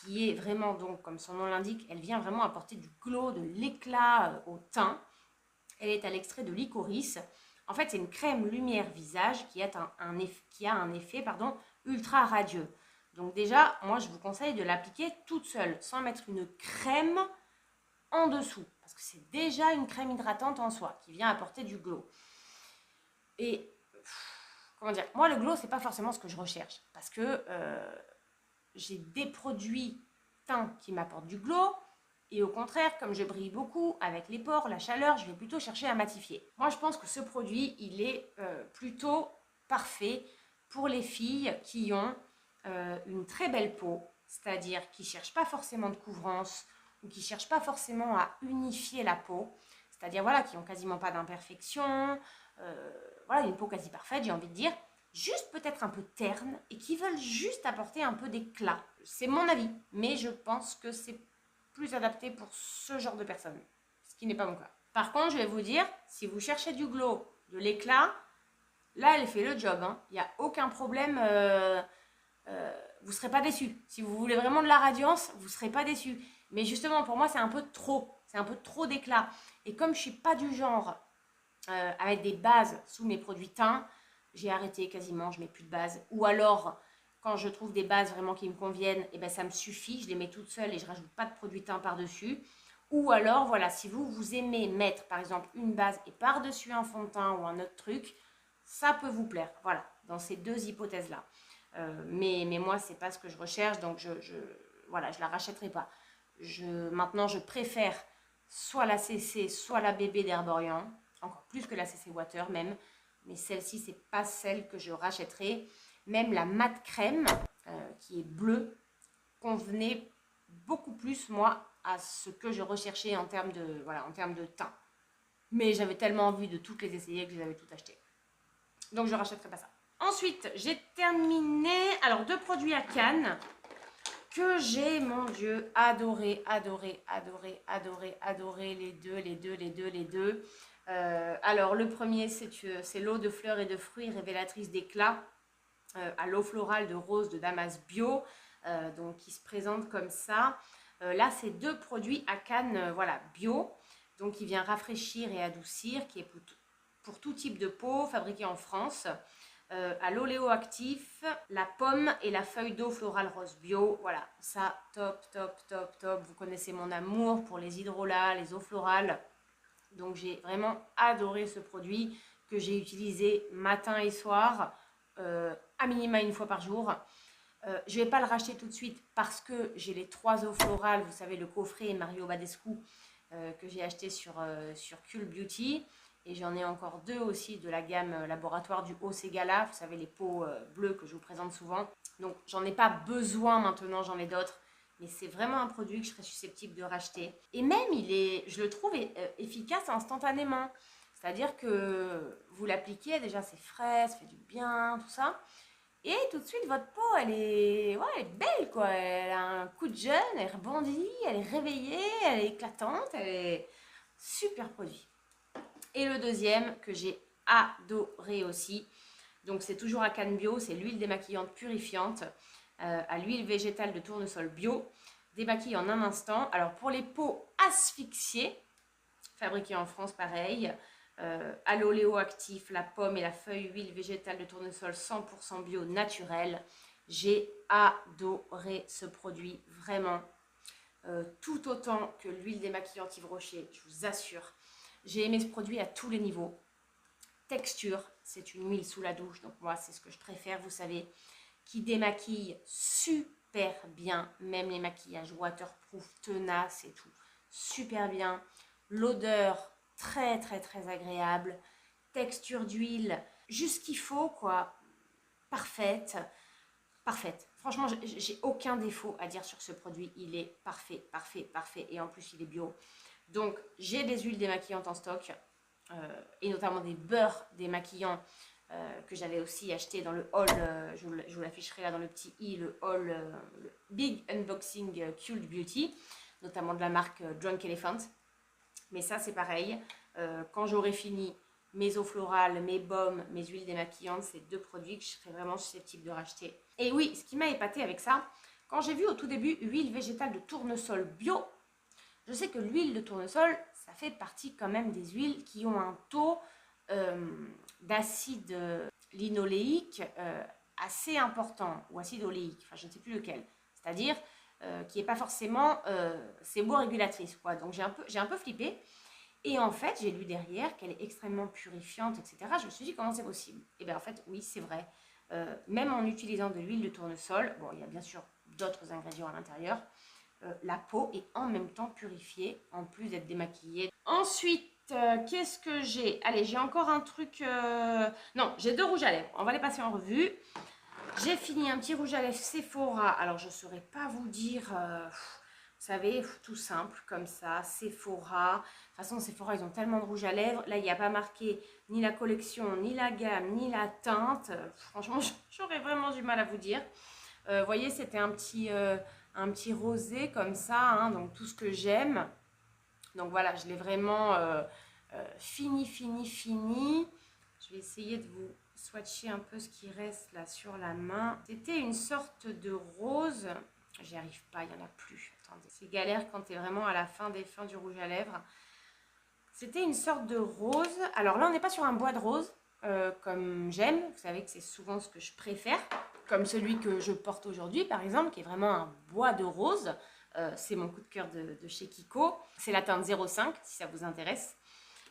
qui est vraiment, donc, comme son nom l'indique, elle vient vraiment apporter du glow, de l'éclat au teint. Elle est à l'extrait de licorice. En fait, c'est une crème lumière visage qui a un effet ultra radieux. Donc déjà, moi, je vous conseille de l'appliquer toute seule, sans mettre une crème en dessous. Parce que c'est déjà une crème hydratante en soi, qui vient apporter du glow. Et, comment dire, moi, le glow, c'est pas forcément ce que je recherche. Parce que j'ai des produits teints qui m'apportent du glow. Et au contraire, comme je brille beaucoup avec les pores, la chaleur, je vais plutôt chercher à matifier. Moi, je pense que ce produit, il est plutôt parfait pour les filles qui ont une très belle peau, c'est-à-dire qui ne cherchent pas forcément de couvrance ou qui ne cherchent pas forcément à unifier la peau, c'est-à-dire voilà, qui n'ont quasiment pas d'imperfections, voilà, une peau quasi parfaite, j'ai envie de dire, juste peut-être un peu terne et qui veulent juste apporter un peu d'éclat. C'est mon avis, mais je pense que c'est plus adapté pour ce genre de personnes, ce qui n'est pas mon cas. Par contre, je vais vous dire, si vous cherchez du glow, de l'éclat, là, elle fait le job. Hein. Il n'y a aucun problème, vous ne serez pas déçus. Si vous voulez vraiment de la radiance, vous ne serez pas déçus. Mais justement, pour moi, c'est un peu trop d'éclat. Et comme je ne suis pas du genre avec des bases sous mes produits teints, j'ai arrêté quasiment, je ne mets plus de base. Ou alors, quand je trouve des bases vraiment qui me conviennent, et ben ça me suffit, je les mets toutes seules et je ne rajoute pas de produit teint par-dessus. Ou alors, voilà, si vous aimez mettre par exemple une base et par-dessus un fond de teint ou un autre truc, ça peut vous plaire. Voilà, dans ces deux hypothèses-là. Mais moi, ce n'est pas ce que je recherche, donc voilà, je ne la rachèterai pas. Maintenant, je préfère soit la CC, soit la bébé d'Herborian, encore plus que la CC Water même, mais celle-ci, ce n'est pas celle que je rachèterai. Même la mat crème, qui est bleue, convenait beaucoup plus, moi, à ce que je recherchais en termes de teint. Mais j'avais tellement envie de toutes les essayer que je les avais toutes achetées. Donc, je ne rachèterai pas ça. Ensuite, j'ai terminé, alors, 2 produits à Cannes que j'ai, mon Dieu, adoré, les deux. Alors, le premier, c'est l'eau de fleurs et de fruits révélatrice d'éclat à l'eau florale de rose de Damas Bio, donc qui se présente comme ça. Là, c'est 2 produits à Cannes, voilà, bio, donc qui vient rafraîchir et adoucir, qui est pour tout type de peau, fabriqué en France. À l'oléoactif, la pomme et la feuille d'eau florale rose bio. Voilà, ça, top. Vous connaissez mon amour pour les hydrolats, les eaux florales. Donc, j'ai vraiment adoré ce produit que j'ai utilisé matin et soir, à minima 1 fois par jour. Je ne vais pas le racheter tout de suite parce que j'ai les 3 eaux florales, vous savez, le coffret Mario Badescu, que j'ai acheté sur Cool Beauty. Et j'en ai encore 2 aussi de la gamme laboratoire du Haut Ségala. Vous savez, les pots bleus que je vous présente souvent. Donc, j'en ai pas besoin maintenant, j'en ai d'autres. Mais c'est vraiment un produit que je serais susceptible de racheter. Et même, je le trouve efficace instantanément. C'est-à-dire que vous l'appliquez, déjà c'est frais, ça fait du bien, tout ça. Et tout de suite, votre peau, elle est belle, quoi. Elle a un coup de jeune, elle rebondit, elle est réveillée, elle est éclatante, elle est super produit. Et le deuxième que j'ai adoré aussi, donc c'est toujours à Cannes Bio, c'est l'huile démaquillante purifiante à l'huile végétale de tournesol bio, démaquille en un instant. Alors pour les peaux asphyxiées, fabriquées en France pareil, à l'oléo actif, la pomme et la feuille, huile végétale de tournesol 100% bio naturel. J'ai adoré ce produit, vraiment, tout autant que l'huile démaquillante Yves Rocher, je vous assure. J'ai aimé ce produit à tous les niveaux. Texture, c'est une huile sous la douche, donc moi c'est ce que je préfère, vous savez, qui démaquille super bien, même les maquillages waterproof, tenaces et tout, super bien. L'odeur, très très très agréable. Texture d'huile, juste ce qu'il faut, quoi. Parfaite, parfaite. Franchement, j'ai aucun défaut à dire sur ce produit. Il est parfait, parfait, parfait. Et en plus, il est bio. Donc, j'ai des huiles démaquillantes en stock. Et notamment des beurres démaquillants que j'avais aussi acheté dans le haul. Je vous l'afficherai là dans le petit i, le haul, le Big Unboxing Cool Beauty. Notamment de la marque Drunk Elephant. Mais ça, c'est pareil. Quand j'aurai fini mes eaux florales, mes baumes, mes huiles démaquillantes, c'est 2 produits que je serais vraiment susceptible de racheter. Et oui, ce qui m'a épaté avec ça, quand j'ai vu au tout début huile végétale de tournesol bio, je sais que l'huile de tournesol, ça fait partie quand même des huiles qui ont un taux d'acide linoléique assez important, ou acide oléique, enfin je ne sais plus lequel. C'est-à-dire qui n'est pas forcément séborégulatrice, quoi. Donc j'ai un peu flippé. Et en fait, j'ai lu derrière qu'elle est extrêmement purifiante, etc. Je me suis dit, comment c'est possible? Et bien en fait, oui, c'est vrai. Même en utilisant de l'huile de tournesol, bon, il y a bien sûr d'autres ingrédients à l'intérieur, la peau est en même temps purifiée, en plus d'être démaquillée. Ensuite, qu'est-ce que j'ai? Allez, j'ai encore un truc... Non, j'ai 2 rouges à lèvres. On va les passer en revue. J'ai fini un petit rouge à lèvres Sephora. Alors, je ne saurais pas vous dire... vous savez, tout simple, comme ça, Sephora. De toute façon, Sephora, ils ont tellement de rouge à lèvres. Là, il n'y a pas marqué ni la collection, ni la gamme, ni la teinte. Franchement, j'aurais vraiment du mal à vous dire. Vous voyez, c'était un petit rosé comme ça, hein, donc tout ce que j'aime. Donc voilà, je l'ai vraiment fini. Je vais essayer de vous swatcher un peu ce qui reste là sur la main. C'était une sorte de rose. J'y arrive pas, il n'y en a plus. Attendez, c'est galère quand tu es vraiment à la fin des fins du rouge à lèvres. C'était une sorte de rose. Alors là, on n'est pas sur un bois de rose, comme j'aime. Vous savez que c'est souvent ce que je préfère. Comme celui que je porte aujourd'hui, par exemple, qui est vraiment un bois de rose. C'est mon coup de cœur de chez Kiko. C'est la teinte 05, si ça vous intéresse.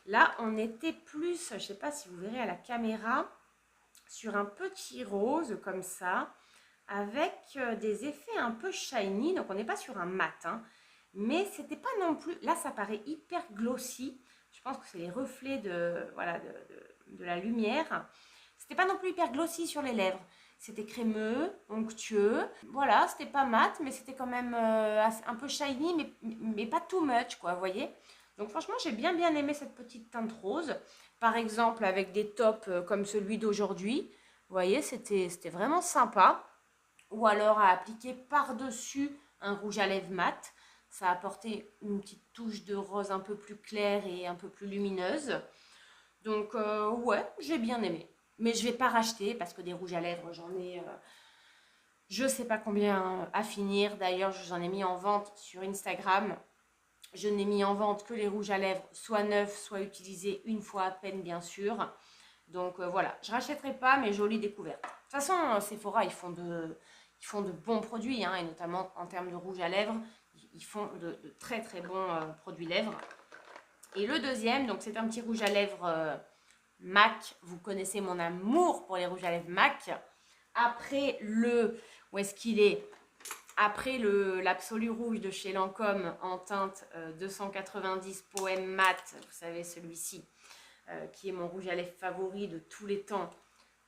Là, on était plus, je ne sais pas si vous verrez à la caméra, sur un petit rose comme ça, avec des effets un peu shiny. Donc, on n'est pas sur un mat, hein, mais c'était pas non plus... Là, ça paraît hyper glossy. Je pense que c'est les reflets de la lumière. C'était pas non plus hyper glossy sur les lèvres. C'était crémeux, onctueux. Voilà, c'était pas mat, mais c'était quand même un peu shiny, mais pas too much, quoi, vous voyez. Donc franchement, j'ai bien aimé cette petite teinte rose. Par exemple, avec des tops comme celui d'aujourd'hui. Vous voyez, c'était vraiment sympa. Ou alors à appliquer par-dessus un rouge à lèvres mat. Ça a apporté une petite touche de rose un peu plus claire et un peu plus lumineuse. Donc ouais, j'ai bien aimé. Mais je ne vais pas racheter parce que des rouges à lèvres, j'en ai je ne sais pas combien à finir. D'ailleurs, j'en ai mis en vente sur Instagram. Je n'ai mis en vente que les rouges à lèvres, soit neufs, soit utilisés une fois à peine, bien sûr. Donc voilà, je ne rachèterai pas, mais jolie découverte. De toute façon, Sephora, ils font de bons produits, hein, et notamment en termes de rouge à lèvres, ils font de très très bons produits lèvres. Et le deuxième, donc c'est un petit rouge à lèvres MAC. Vous connaissez mon amour pour les rouges à lèvres MAC. Après où est-ce qu'il est? Après l'Absolu Rouge de chez Lancôme en teinte 290 Poème Mat, vous savez celui-ci, qui est mon rouge à lèvres favori de tous les temps,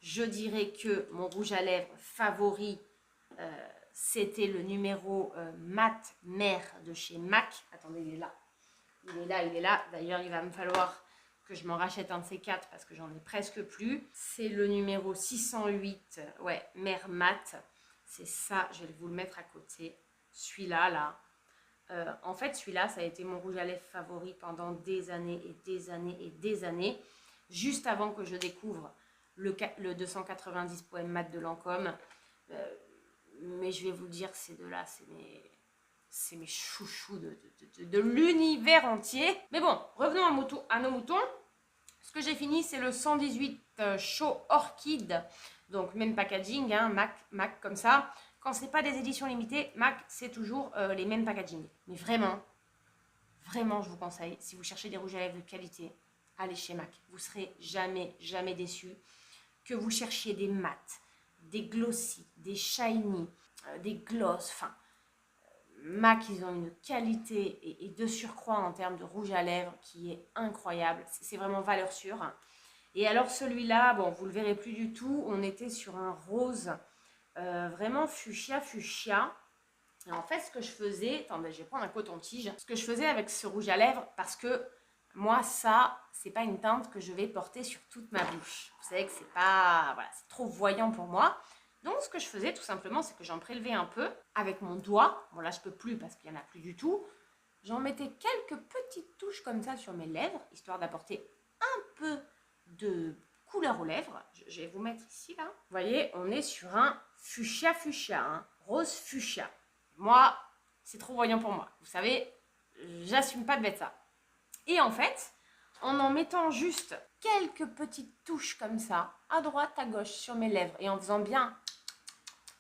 je dirais que mon rouge à lèvres favori, c'était le numéro Mat Mer de chez MAC. Attendez, il est là. Il est là, il est là. D'ailleurs, il va me falloir que je m'en rachète un de ces quatre parce que j'en ai presque plus. C'est le numéro 608, ouais, Mer Mat. C'est ça, je vais vous le mettre à côté. Celui-là, là. En fait, celui-là, ça a été mon rouge à lèvres favori pendant des années et des années et des années. Juste avant que je découvre le 290 Poème Mat de Lancôme. Mais je vais vous dire, ces deux-là, c'est mes chouchous de l'univers entier. Mais bon, revenons à nos moutons. Ce que j'ai fini, c'est le 118 Show Orchid. Donc, même packaging, hein, MAC comme ça. Quand c'est pas des éditions limitées, MAC, c'est toujours les mêmes packaging. Mais vraiment, vraiment, je vous conseille, si vous cherchez des rouges à lèvres de qualité, allez chez MAC. Vous serez jamais, jamais déçus. Que vous cherchiez des mats, des glossy, des shiny, des gloss, enfin, MAC, ils ont une qualité et de surcroît en termes de rouge à lèvres qui est incroyable. C'est vraiment valeur sûre. Et alors celui-là, bon, vous le verrez plus du tout. On était sur un rose vraiment fuchsia. Et en fait, ce que je faisais, attendez, je vais prendre un coton-tige. Ce que je faisais avec ce rouge à lèvres, parce que moi, ça, c'est pas une teinte que je vais porter sur toute ma bouche. Vous savez que c'est pas, voilà, c'est trop voyant pour moi. Donc, ce que je faisais, tout simplement, c'est que j'en prélevais un peu avec mon doigt. Bon, là, je peux plus parce qu'il n'y en a plus du tout. J'en mettais quelques petites touches comme ça sur mes lèvres, histoire d'apporter un peu de couleur aux lèvres. Je vais vous mettre ici, là. Vous voyez, on est sur un fuchsia, hein, rose fuchsia. Moi, c'est trop voyant pour moi. Vous savez, j'assume pas de mettre ça. Et en fait, en mettant juste quelques petites touches comme ça, à droite, à gauche, sur mes lèvres, et en faisant bien,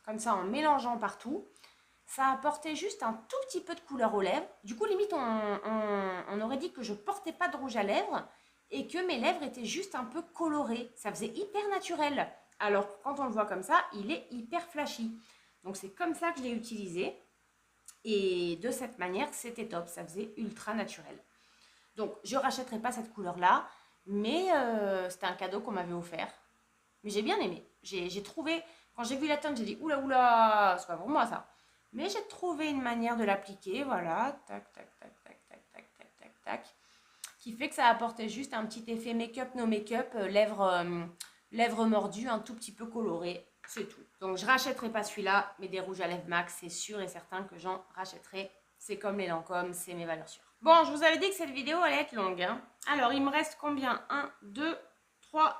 comme ça, en mélangeant partout, ça apportait juste un tout petit peu de couleur aux lèvres. Du coup, limite, on aurait dit que je portais pas de rouge à lèvres et que mes lèvres étaient juste un peu colorées. Ça faisait hyper naturel. Alors, quand on le voit comme ça, il est hyper flashy. Donc, c'est comme ça que je l'ai utilisé. Et de cette manière, c'était top. Ça faisait ultra naturel. Donc, je ne rachèterai pas cette couleur-là, mais c'était un cadeau qu'on m'avait offert. Mais j'ai bien aimé. J'ai trouvé, quand j'ai vu la teinte, j'ai dit oula, oula, c'est pas pour moi ça. Mais j'ai trouvé une manière de l'appliquer, voilà, tac, tac, tac, tac, tac, tac, tac, tac, tac, qui fait que ça apportait juste un petit effet make-up, no make-up, lèvres mordues, un tout petit peu coloré, c'est tout. Donc, je rachèterai pas celui-là, mais des rouges à lèvres Max, c'est sûr et certain que j'en rachèterai. C'est comme les Lancôme, c'est mes valeurs sûres. Bon, je vous avais dit que cette vidéo allait être longue. Hein. Alors, il me reste combien? 1, 2, 3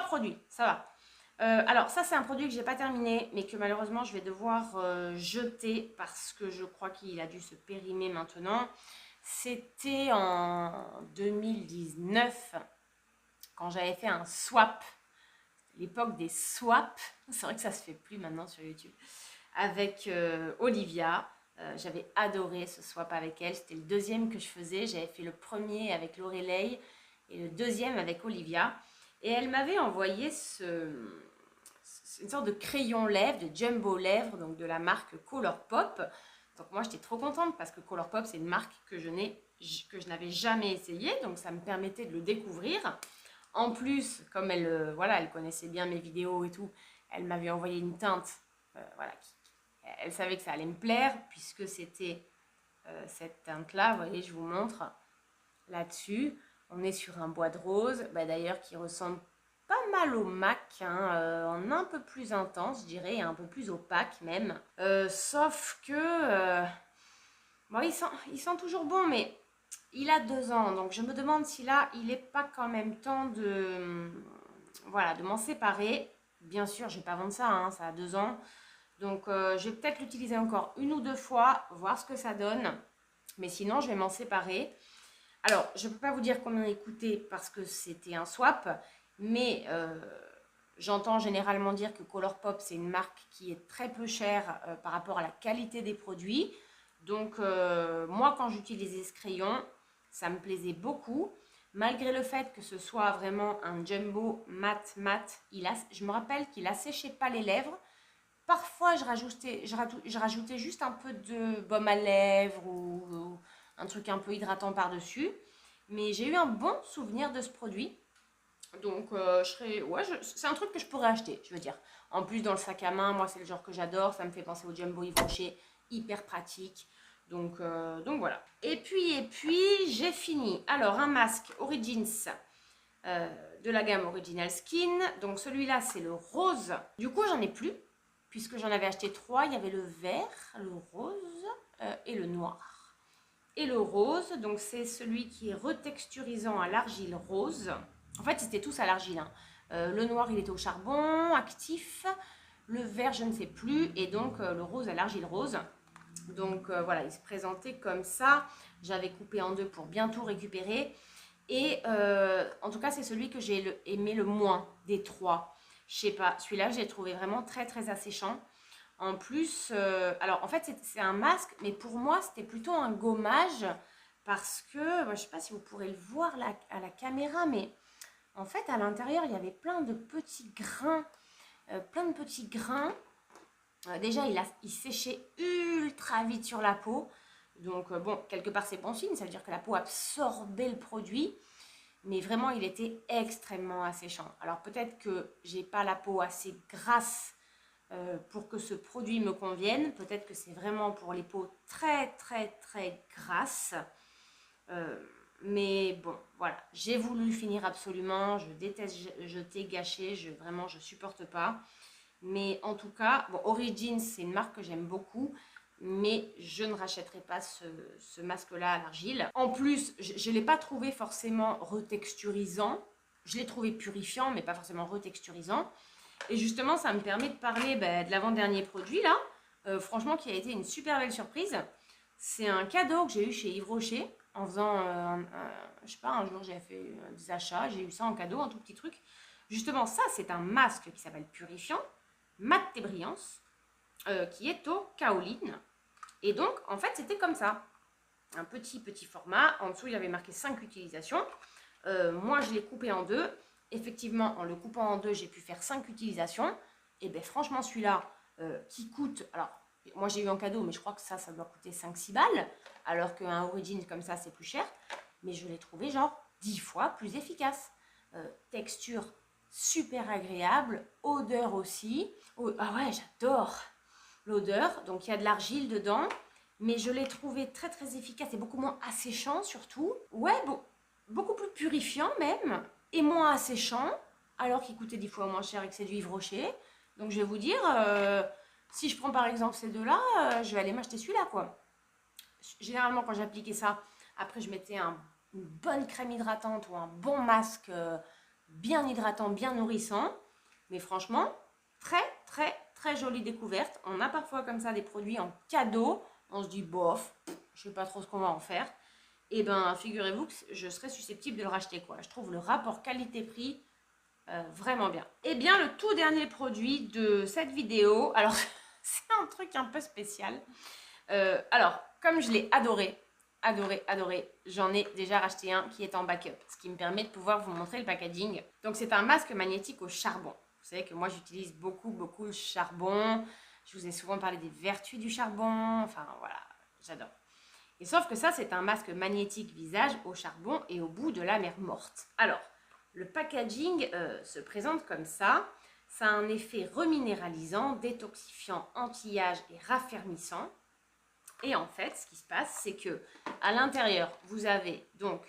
produits, ça va. Alors, ça, c'est un produit que je n'ai pas terminé, mais que malheureusement, je vais devoir jeter parce que je crois qu'il a dû se périmer maintenant. C'était en 2019, quand j'avais fait un swap. L'époque des swaps. C'est vrai que ça se fait plus maintenant sur YouTube. Avec Olivia. J'avais adoré ce swap avec elle. C'était le deuxième que je faisais. J'avais fait le premier avec Lorelei et le deuxième avec Olivia. Et elle m'avait envoyé une sorte de crayon lèvres, de jumbo lèvres, donc de la marque Colourpop. Donc moi, j'étais trop contente parce que Colourpop, c'est une marque que je n'avais jamais essayé. Donc ça me permettait de le découvrir. En plus, comme elle, voilà, elle connaissait bien mes vidéos et tout, elle m'avait envoyé une teinte, voilà, elle savait que ça allait me plaire, puisque c'était cette teinte-là, vous voyez, je vous montre, là-dessus. On est sur un bois de rose, bah, d'ailleurs, qui ressemble pas mal au MAC, hein, en un peu plus intense, je dirais, et un peu plus opaque même. Sauf que, bon, il sent toujours bon, mais il a 2 ans, donc je me demande si là, il n'est pas quand même temps de, voilà, de m'en séparer. Bien sûr, je ne vais pas vendre ça, hein, ça a 2 ans. Donc, je vais peut-être l'utiliser encore 1 ou 2 fois, voir ce que ça donne. Mais sinon, je vais m'en séparer. Alors, je ne peux pas vous dire combien il coûtait parce que c'était un swap. Mais j'entends généralement dire que Colourpop, c'est une marque qui est très peu chère par rapport à la qualité des produits. Donc, moi, quand j'utilisais ce crayon, ça me plaisait beaucoup. Malgré le fait que ce soit vraiment un jumbo mat, je me rappelle qu'il asséchait pas les lèvres. parfois je rajoutais juste un peu de baume à lèvres ou un truc un peu hydratant par-dessus. Mais j'ai eu un bon souvenir de ce produit. Donc, c'est un truc que je pourrais acheter, je veux dire. En plus, dans le sac à main, moi, c'est le genre que j'adore. Ça me fait penser au Jumbo Yves Rocher, hyper pratique. Donc voilà. Et puis, j'ai fini. Alors, un masque Origins de la gamme Original Skin. Donc, celui-là, c'est le rose. Du coup, j'en ai plus, puisque j'en avais acheté 3. Il y avait le vert, le rose et le noir. Et le rose, donc c'est celui qui est retexturisant à l'argile rose. En fait, c'était tous à l'argile. Hein. Le noir, il était au charbon, actif. Le vert, je ne sais plus. Et donc, le rose à l'argile rose. Donc, voilà, il se présentait comme ça. J'avais coupé en deux pour bien tout récupérer. Et en tout cas, c'est celui que j'ai aimé le moins des trois. Je sais pas, celui-là, j'ai trouvé vraiment très, très asséchant. En plus, alors en fait, c'est un masque, mais pour moi, c'était plutôt un gommage parce que, je ne sais pas si vous pourrez le voir à la caméra, mais en fait, à l'intérieur, il y avait plein de petits grains. Déjà, il séchait ultra vite sur la peau. Donc, bon, quelque part, c'est bon signe. Ça veut dire que la peau absorbait le produit. Mais vraiment, il était extrêmement asséchant. Alors, peut-être que j'ai pas la peau assez grasse pour que ce produit me convienne. Peut-être que c'est vraiment pour les peaux très, très, très grasses. Mais bon, voilà. J'ai voulu finir absolument. Je déteste jeter, gâcher. Vraiment, je supporte pas. Mais en tout cas, bon, Origins, c'est une marque que j'aime beaucoup, mais je ne rachèterai pas ce masque-là à l'argile. En plus, je ne l'ai pas trouvé forcément retexturisant. Je l'ai trouvé purifiant, mais pas forcément retexturisant. Et justement, ça me permet de parler de l'avant-dernier produit, là. Franchement, qui a été une super belle surprise. C'est un cadeau que j'ai eu chez Yves Rocher en faisant, je sais pas, un jour j'ai fait des achats, j'ai eu ça en cadeau, un tout petit truc. Justement, ça, c'est un masque qui s'appelle Purifiant, mat et brillance, qui est au kaoline. Et donc, en fait, c'était comme ça. Un petit format. En dessous, il y avait marqué 5 utilisations. Moi, je l'ai coupé en deux. Effectivement, en le coupant en deux, j'ai pu faire 5 utilisations. Et bien, franchement, celui-là, qui coûte... Alors, moi, j'ai eu en cadeau, mais je crois que ça doit coûter 5-6 balles. Alors qu'un Origins comme ça, c'est plus cher. Mais je l'ai trouvé, genre, 10 fois plus efficace. Texture super agréable, odeur aussi. Oh, ah ouais, j'adore l'odeur. Donc il y a de l'argile dedans, mais je l'ai trouvé très très efficace et beaucoup moins asséchant surtout. Ouais, beaucoup plus purifiant même, et moins asséchant, alors qu'il coûtait 10 fois moins cher et que c'est du Yves Rocher. Donc je vais vous dire, si je prends par exemple ces deux-là, je vais aller m'acheter celui-là, quoi. Généralement quand j'appliquais ça, après je mettais une bonne crème hydratante ou un bon masque bien hydratant, bien nourrissant. Mais franchement, très, très, très jolie découverte. On a parfois comme ça des produits en cadeau. On se dit, bof, je sais pas trop ce qu'on va en faire. Et ben, figurez-vous que je serais susceptible de le racheter, quoi. Je trouve le rapport qualité-prix vraiment bien. Et bien, le tout dernier produit de cette vidéo, alors, c'est un truc un peu spécial. Alors, comme je l'ai adoré, j'en ai déjà racheté un qui est en backup, ce qui me permet de pouvoir vous montrer le packaging. Donc c'est un masque magnétique au charbon. Vous savez que moi j'utilise beaucoup le charbon. Je vous ai souvent parlé des vertus du charbon. Enfin voilà, j'adore. Et sauf que ça, c'est un masque magnétique visage au charbon et au bout de la mer morte. Alors, le packaging se présente comme ça. Ça a un effet reminéralisant, détoxifiant, anti-âge et raffermissant. Et en fait, ce qui se passe, c'est que à l'intérieur, vous avez donc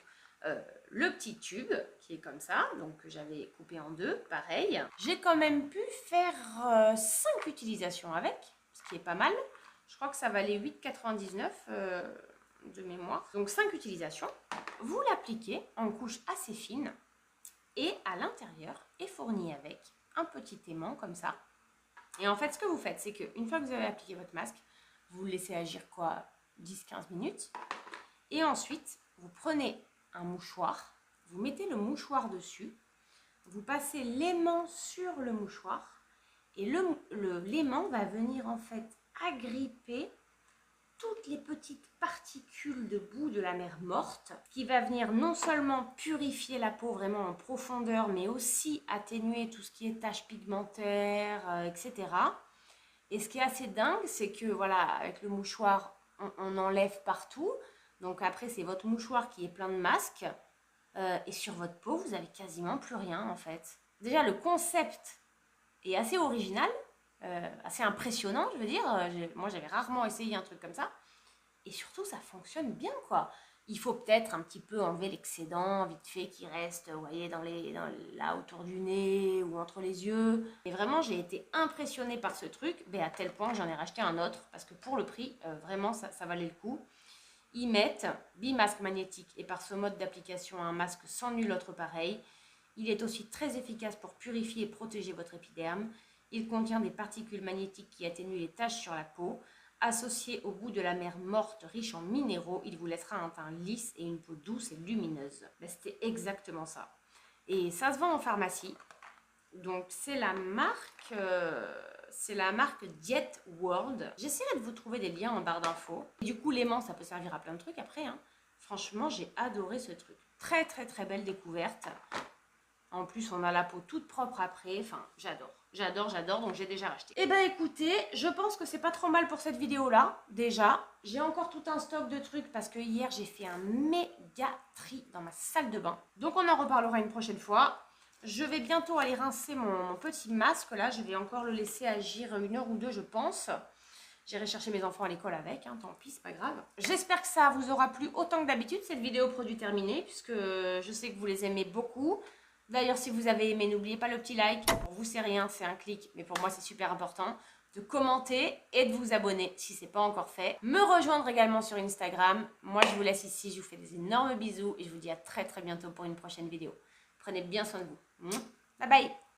le petit tube qui est comme ça, donc que j'avais coupé en deux, pareil. J'ai quand même pu faire 5 utilisations avec, ce qui est pas mal. Je crois que ça valait 8,99 de mémoire. Donc 5 utilisations. Vous l'appliquez en couche assez fine et à l'intérieur est fourni avec un petit aimant comme ça. Et en fait, ce que vous faites, c'est qu'une fois que vous avez appliqué votre masque, vous le laissez agir quoi, 10-15 minutes. Et ensuite, vous prenez un mouchoir, vous mettez le mouchoir dessus, vous passez l'aimant sur le mouchoir et l'aimant va venir en fait agripper toutes les petites particules de boue de la mer morte, qui va venir non seulement purifier la peau vraiment en profondeur, mais aussi atténuer tout ce qui est taches pigmentaires, etc. Et ce qui est assez dingue, c'est que voilà, avec le mouchoir, on enlève partout. Donc après, c'est votre mouchoir qui est plein de masques. Et sur votre peau, vous avez quasiment plus rien en fait. Déjà, le concept est assez original, assez impressionnant, je veux dire. Moi, j'avais rarement essayé un truc comme ça. Et surtout, ça fonctionne bien, quoi. Il faut peut-être un petit peu enlever l'excédent, vite fait, qui reste, vous voyez, là autour du nez ou entre les yeux. Et vraiment, j'ai été impressionnée par ce truc, mais à tel point que j'en ai racheté un autre, parce que pour le prix, vraiment, ça valait le coup. Ils mettent bimasque magnétique et par ce mode d'application un masque sans nul autre pareil. Il est aussi très efficace pour purifier et protéger votre épiderme. Il contient des particules magnétiques qui atténuent les taches sur la peau. Associé au goût de la mer morte riche en minéraux, il vous laissera un teint lisse et une peau douce et lumineuse. Ben, c'était exactement ça. Et ça se vend en pharmacie. Donc c'est la marque Diet World. J'essaierai de vous trouver des liens en barre d'infos. Du coup, l'aimant, ça peut servir à plein de trucs après. Hein. Franchement, j'ai adoré ce truc. Très très très belle découverte. En plus, on a la peau toute propre après. Enfin, j'adore. J'adore, donc j'ai déjà racheté. Eh ben écoutez, je pense que c'est pas trop mal pour cette vidéo-là, déjà. J'ai encore tout un stock de trucs parce que hier, j'ai fait un méga tri dans ma salle de bain. Donc on en reparlera une prochaine fois. Je vais bientôt aller rincer mon petit masque, là. Je vais encore le laisser agir 1 heure ou 2, je pense. J'irai chercher mes enfants à l'école avec, hein, tant pis, c'est pas grave. J'espère que ça vous aura plu autant que d'habitude, cette vidéo produit terminée, puisque je sais que vous les aimez beaucoup. D'ailleurs, si vous avez aimé, n'oubliez pas le petit like. Pour vous, c'est rien, c'est un clic, mais pour moi, c'est super important. De commenter et de vous abonner si ce n'est pas encore fait. Me rejoindre également sur Instagram. Moi, je vous laisse ici, je vous fais des énormes bisous et je vous dis à très très bientôt pour une prochaine vidéo. Prenez bien soin de vous. Bye bye!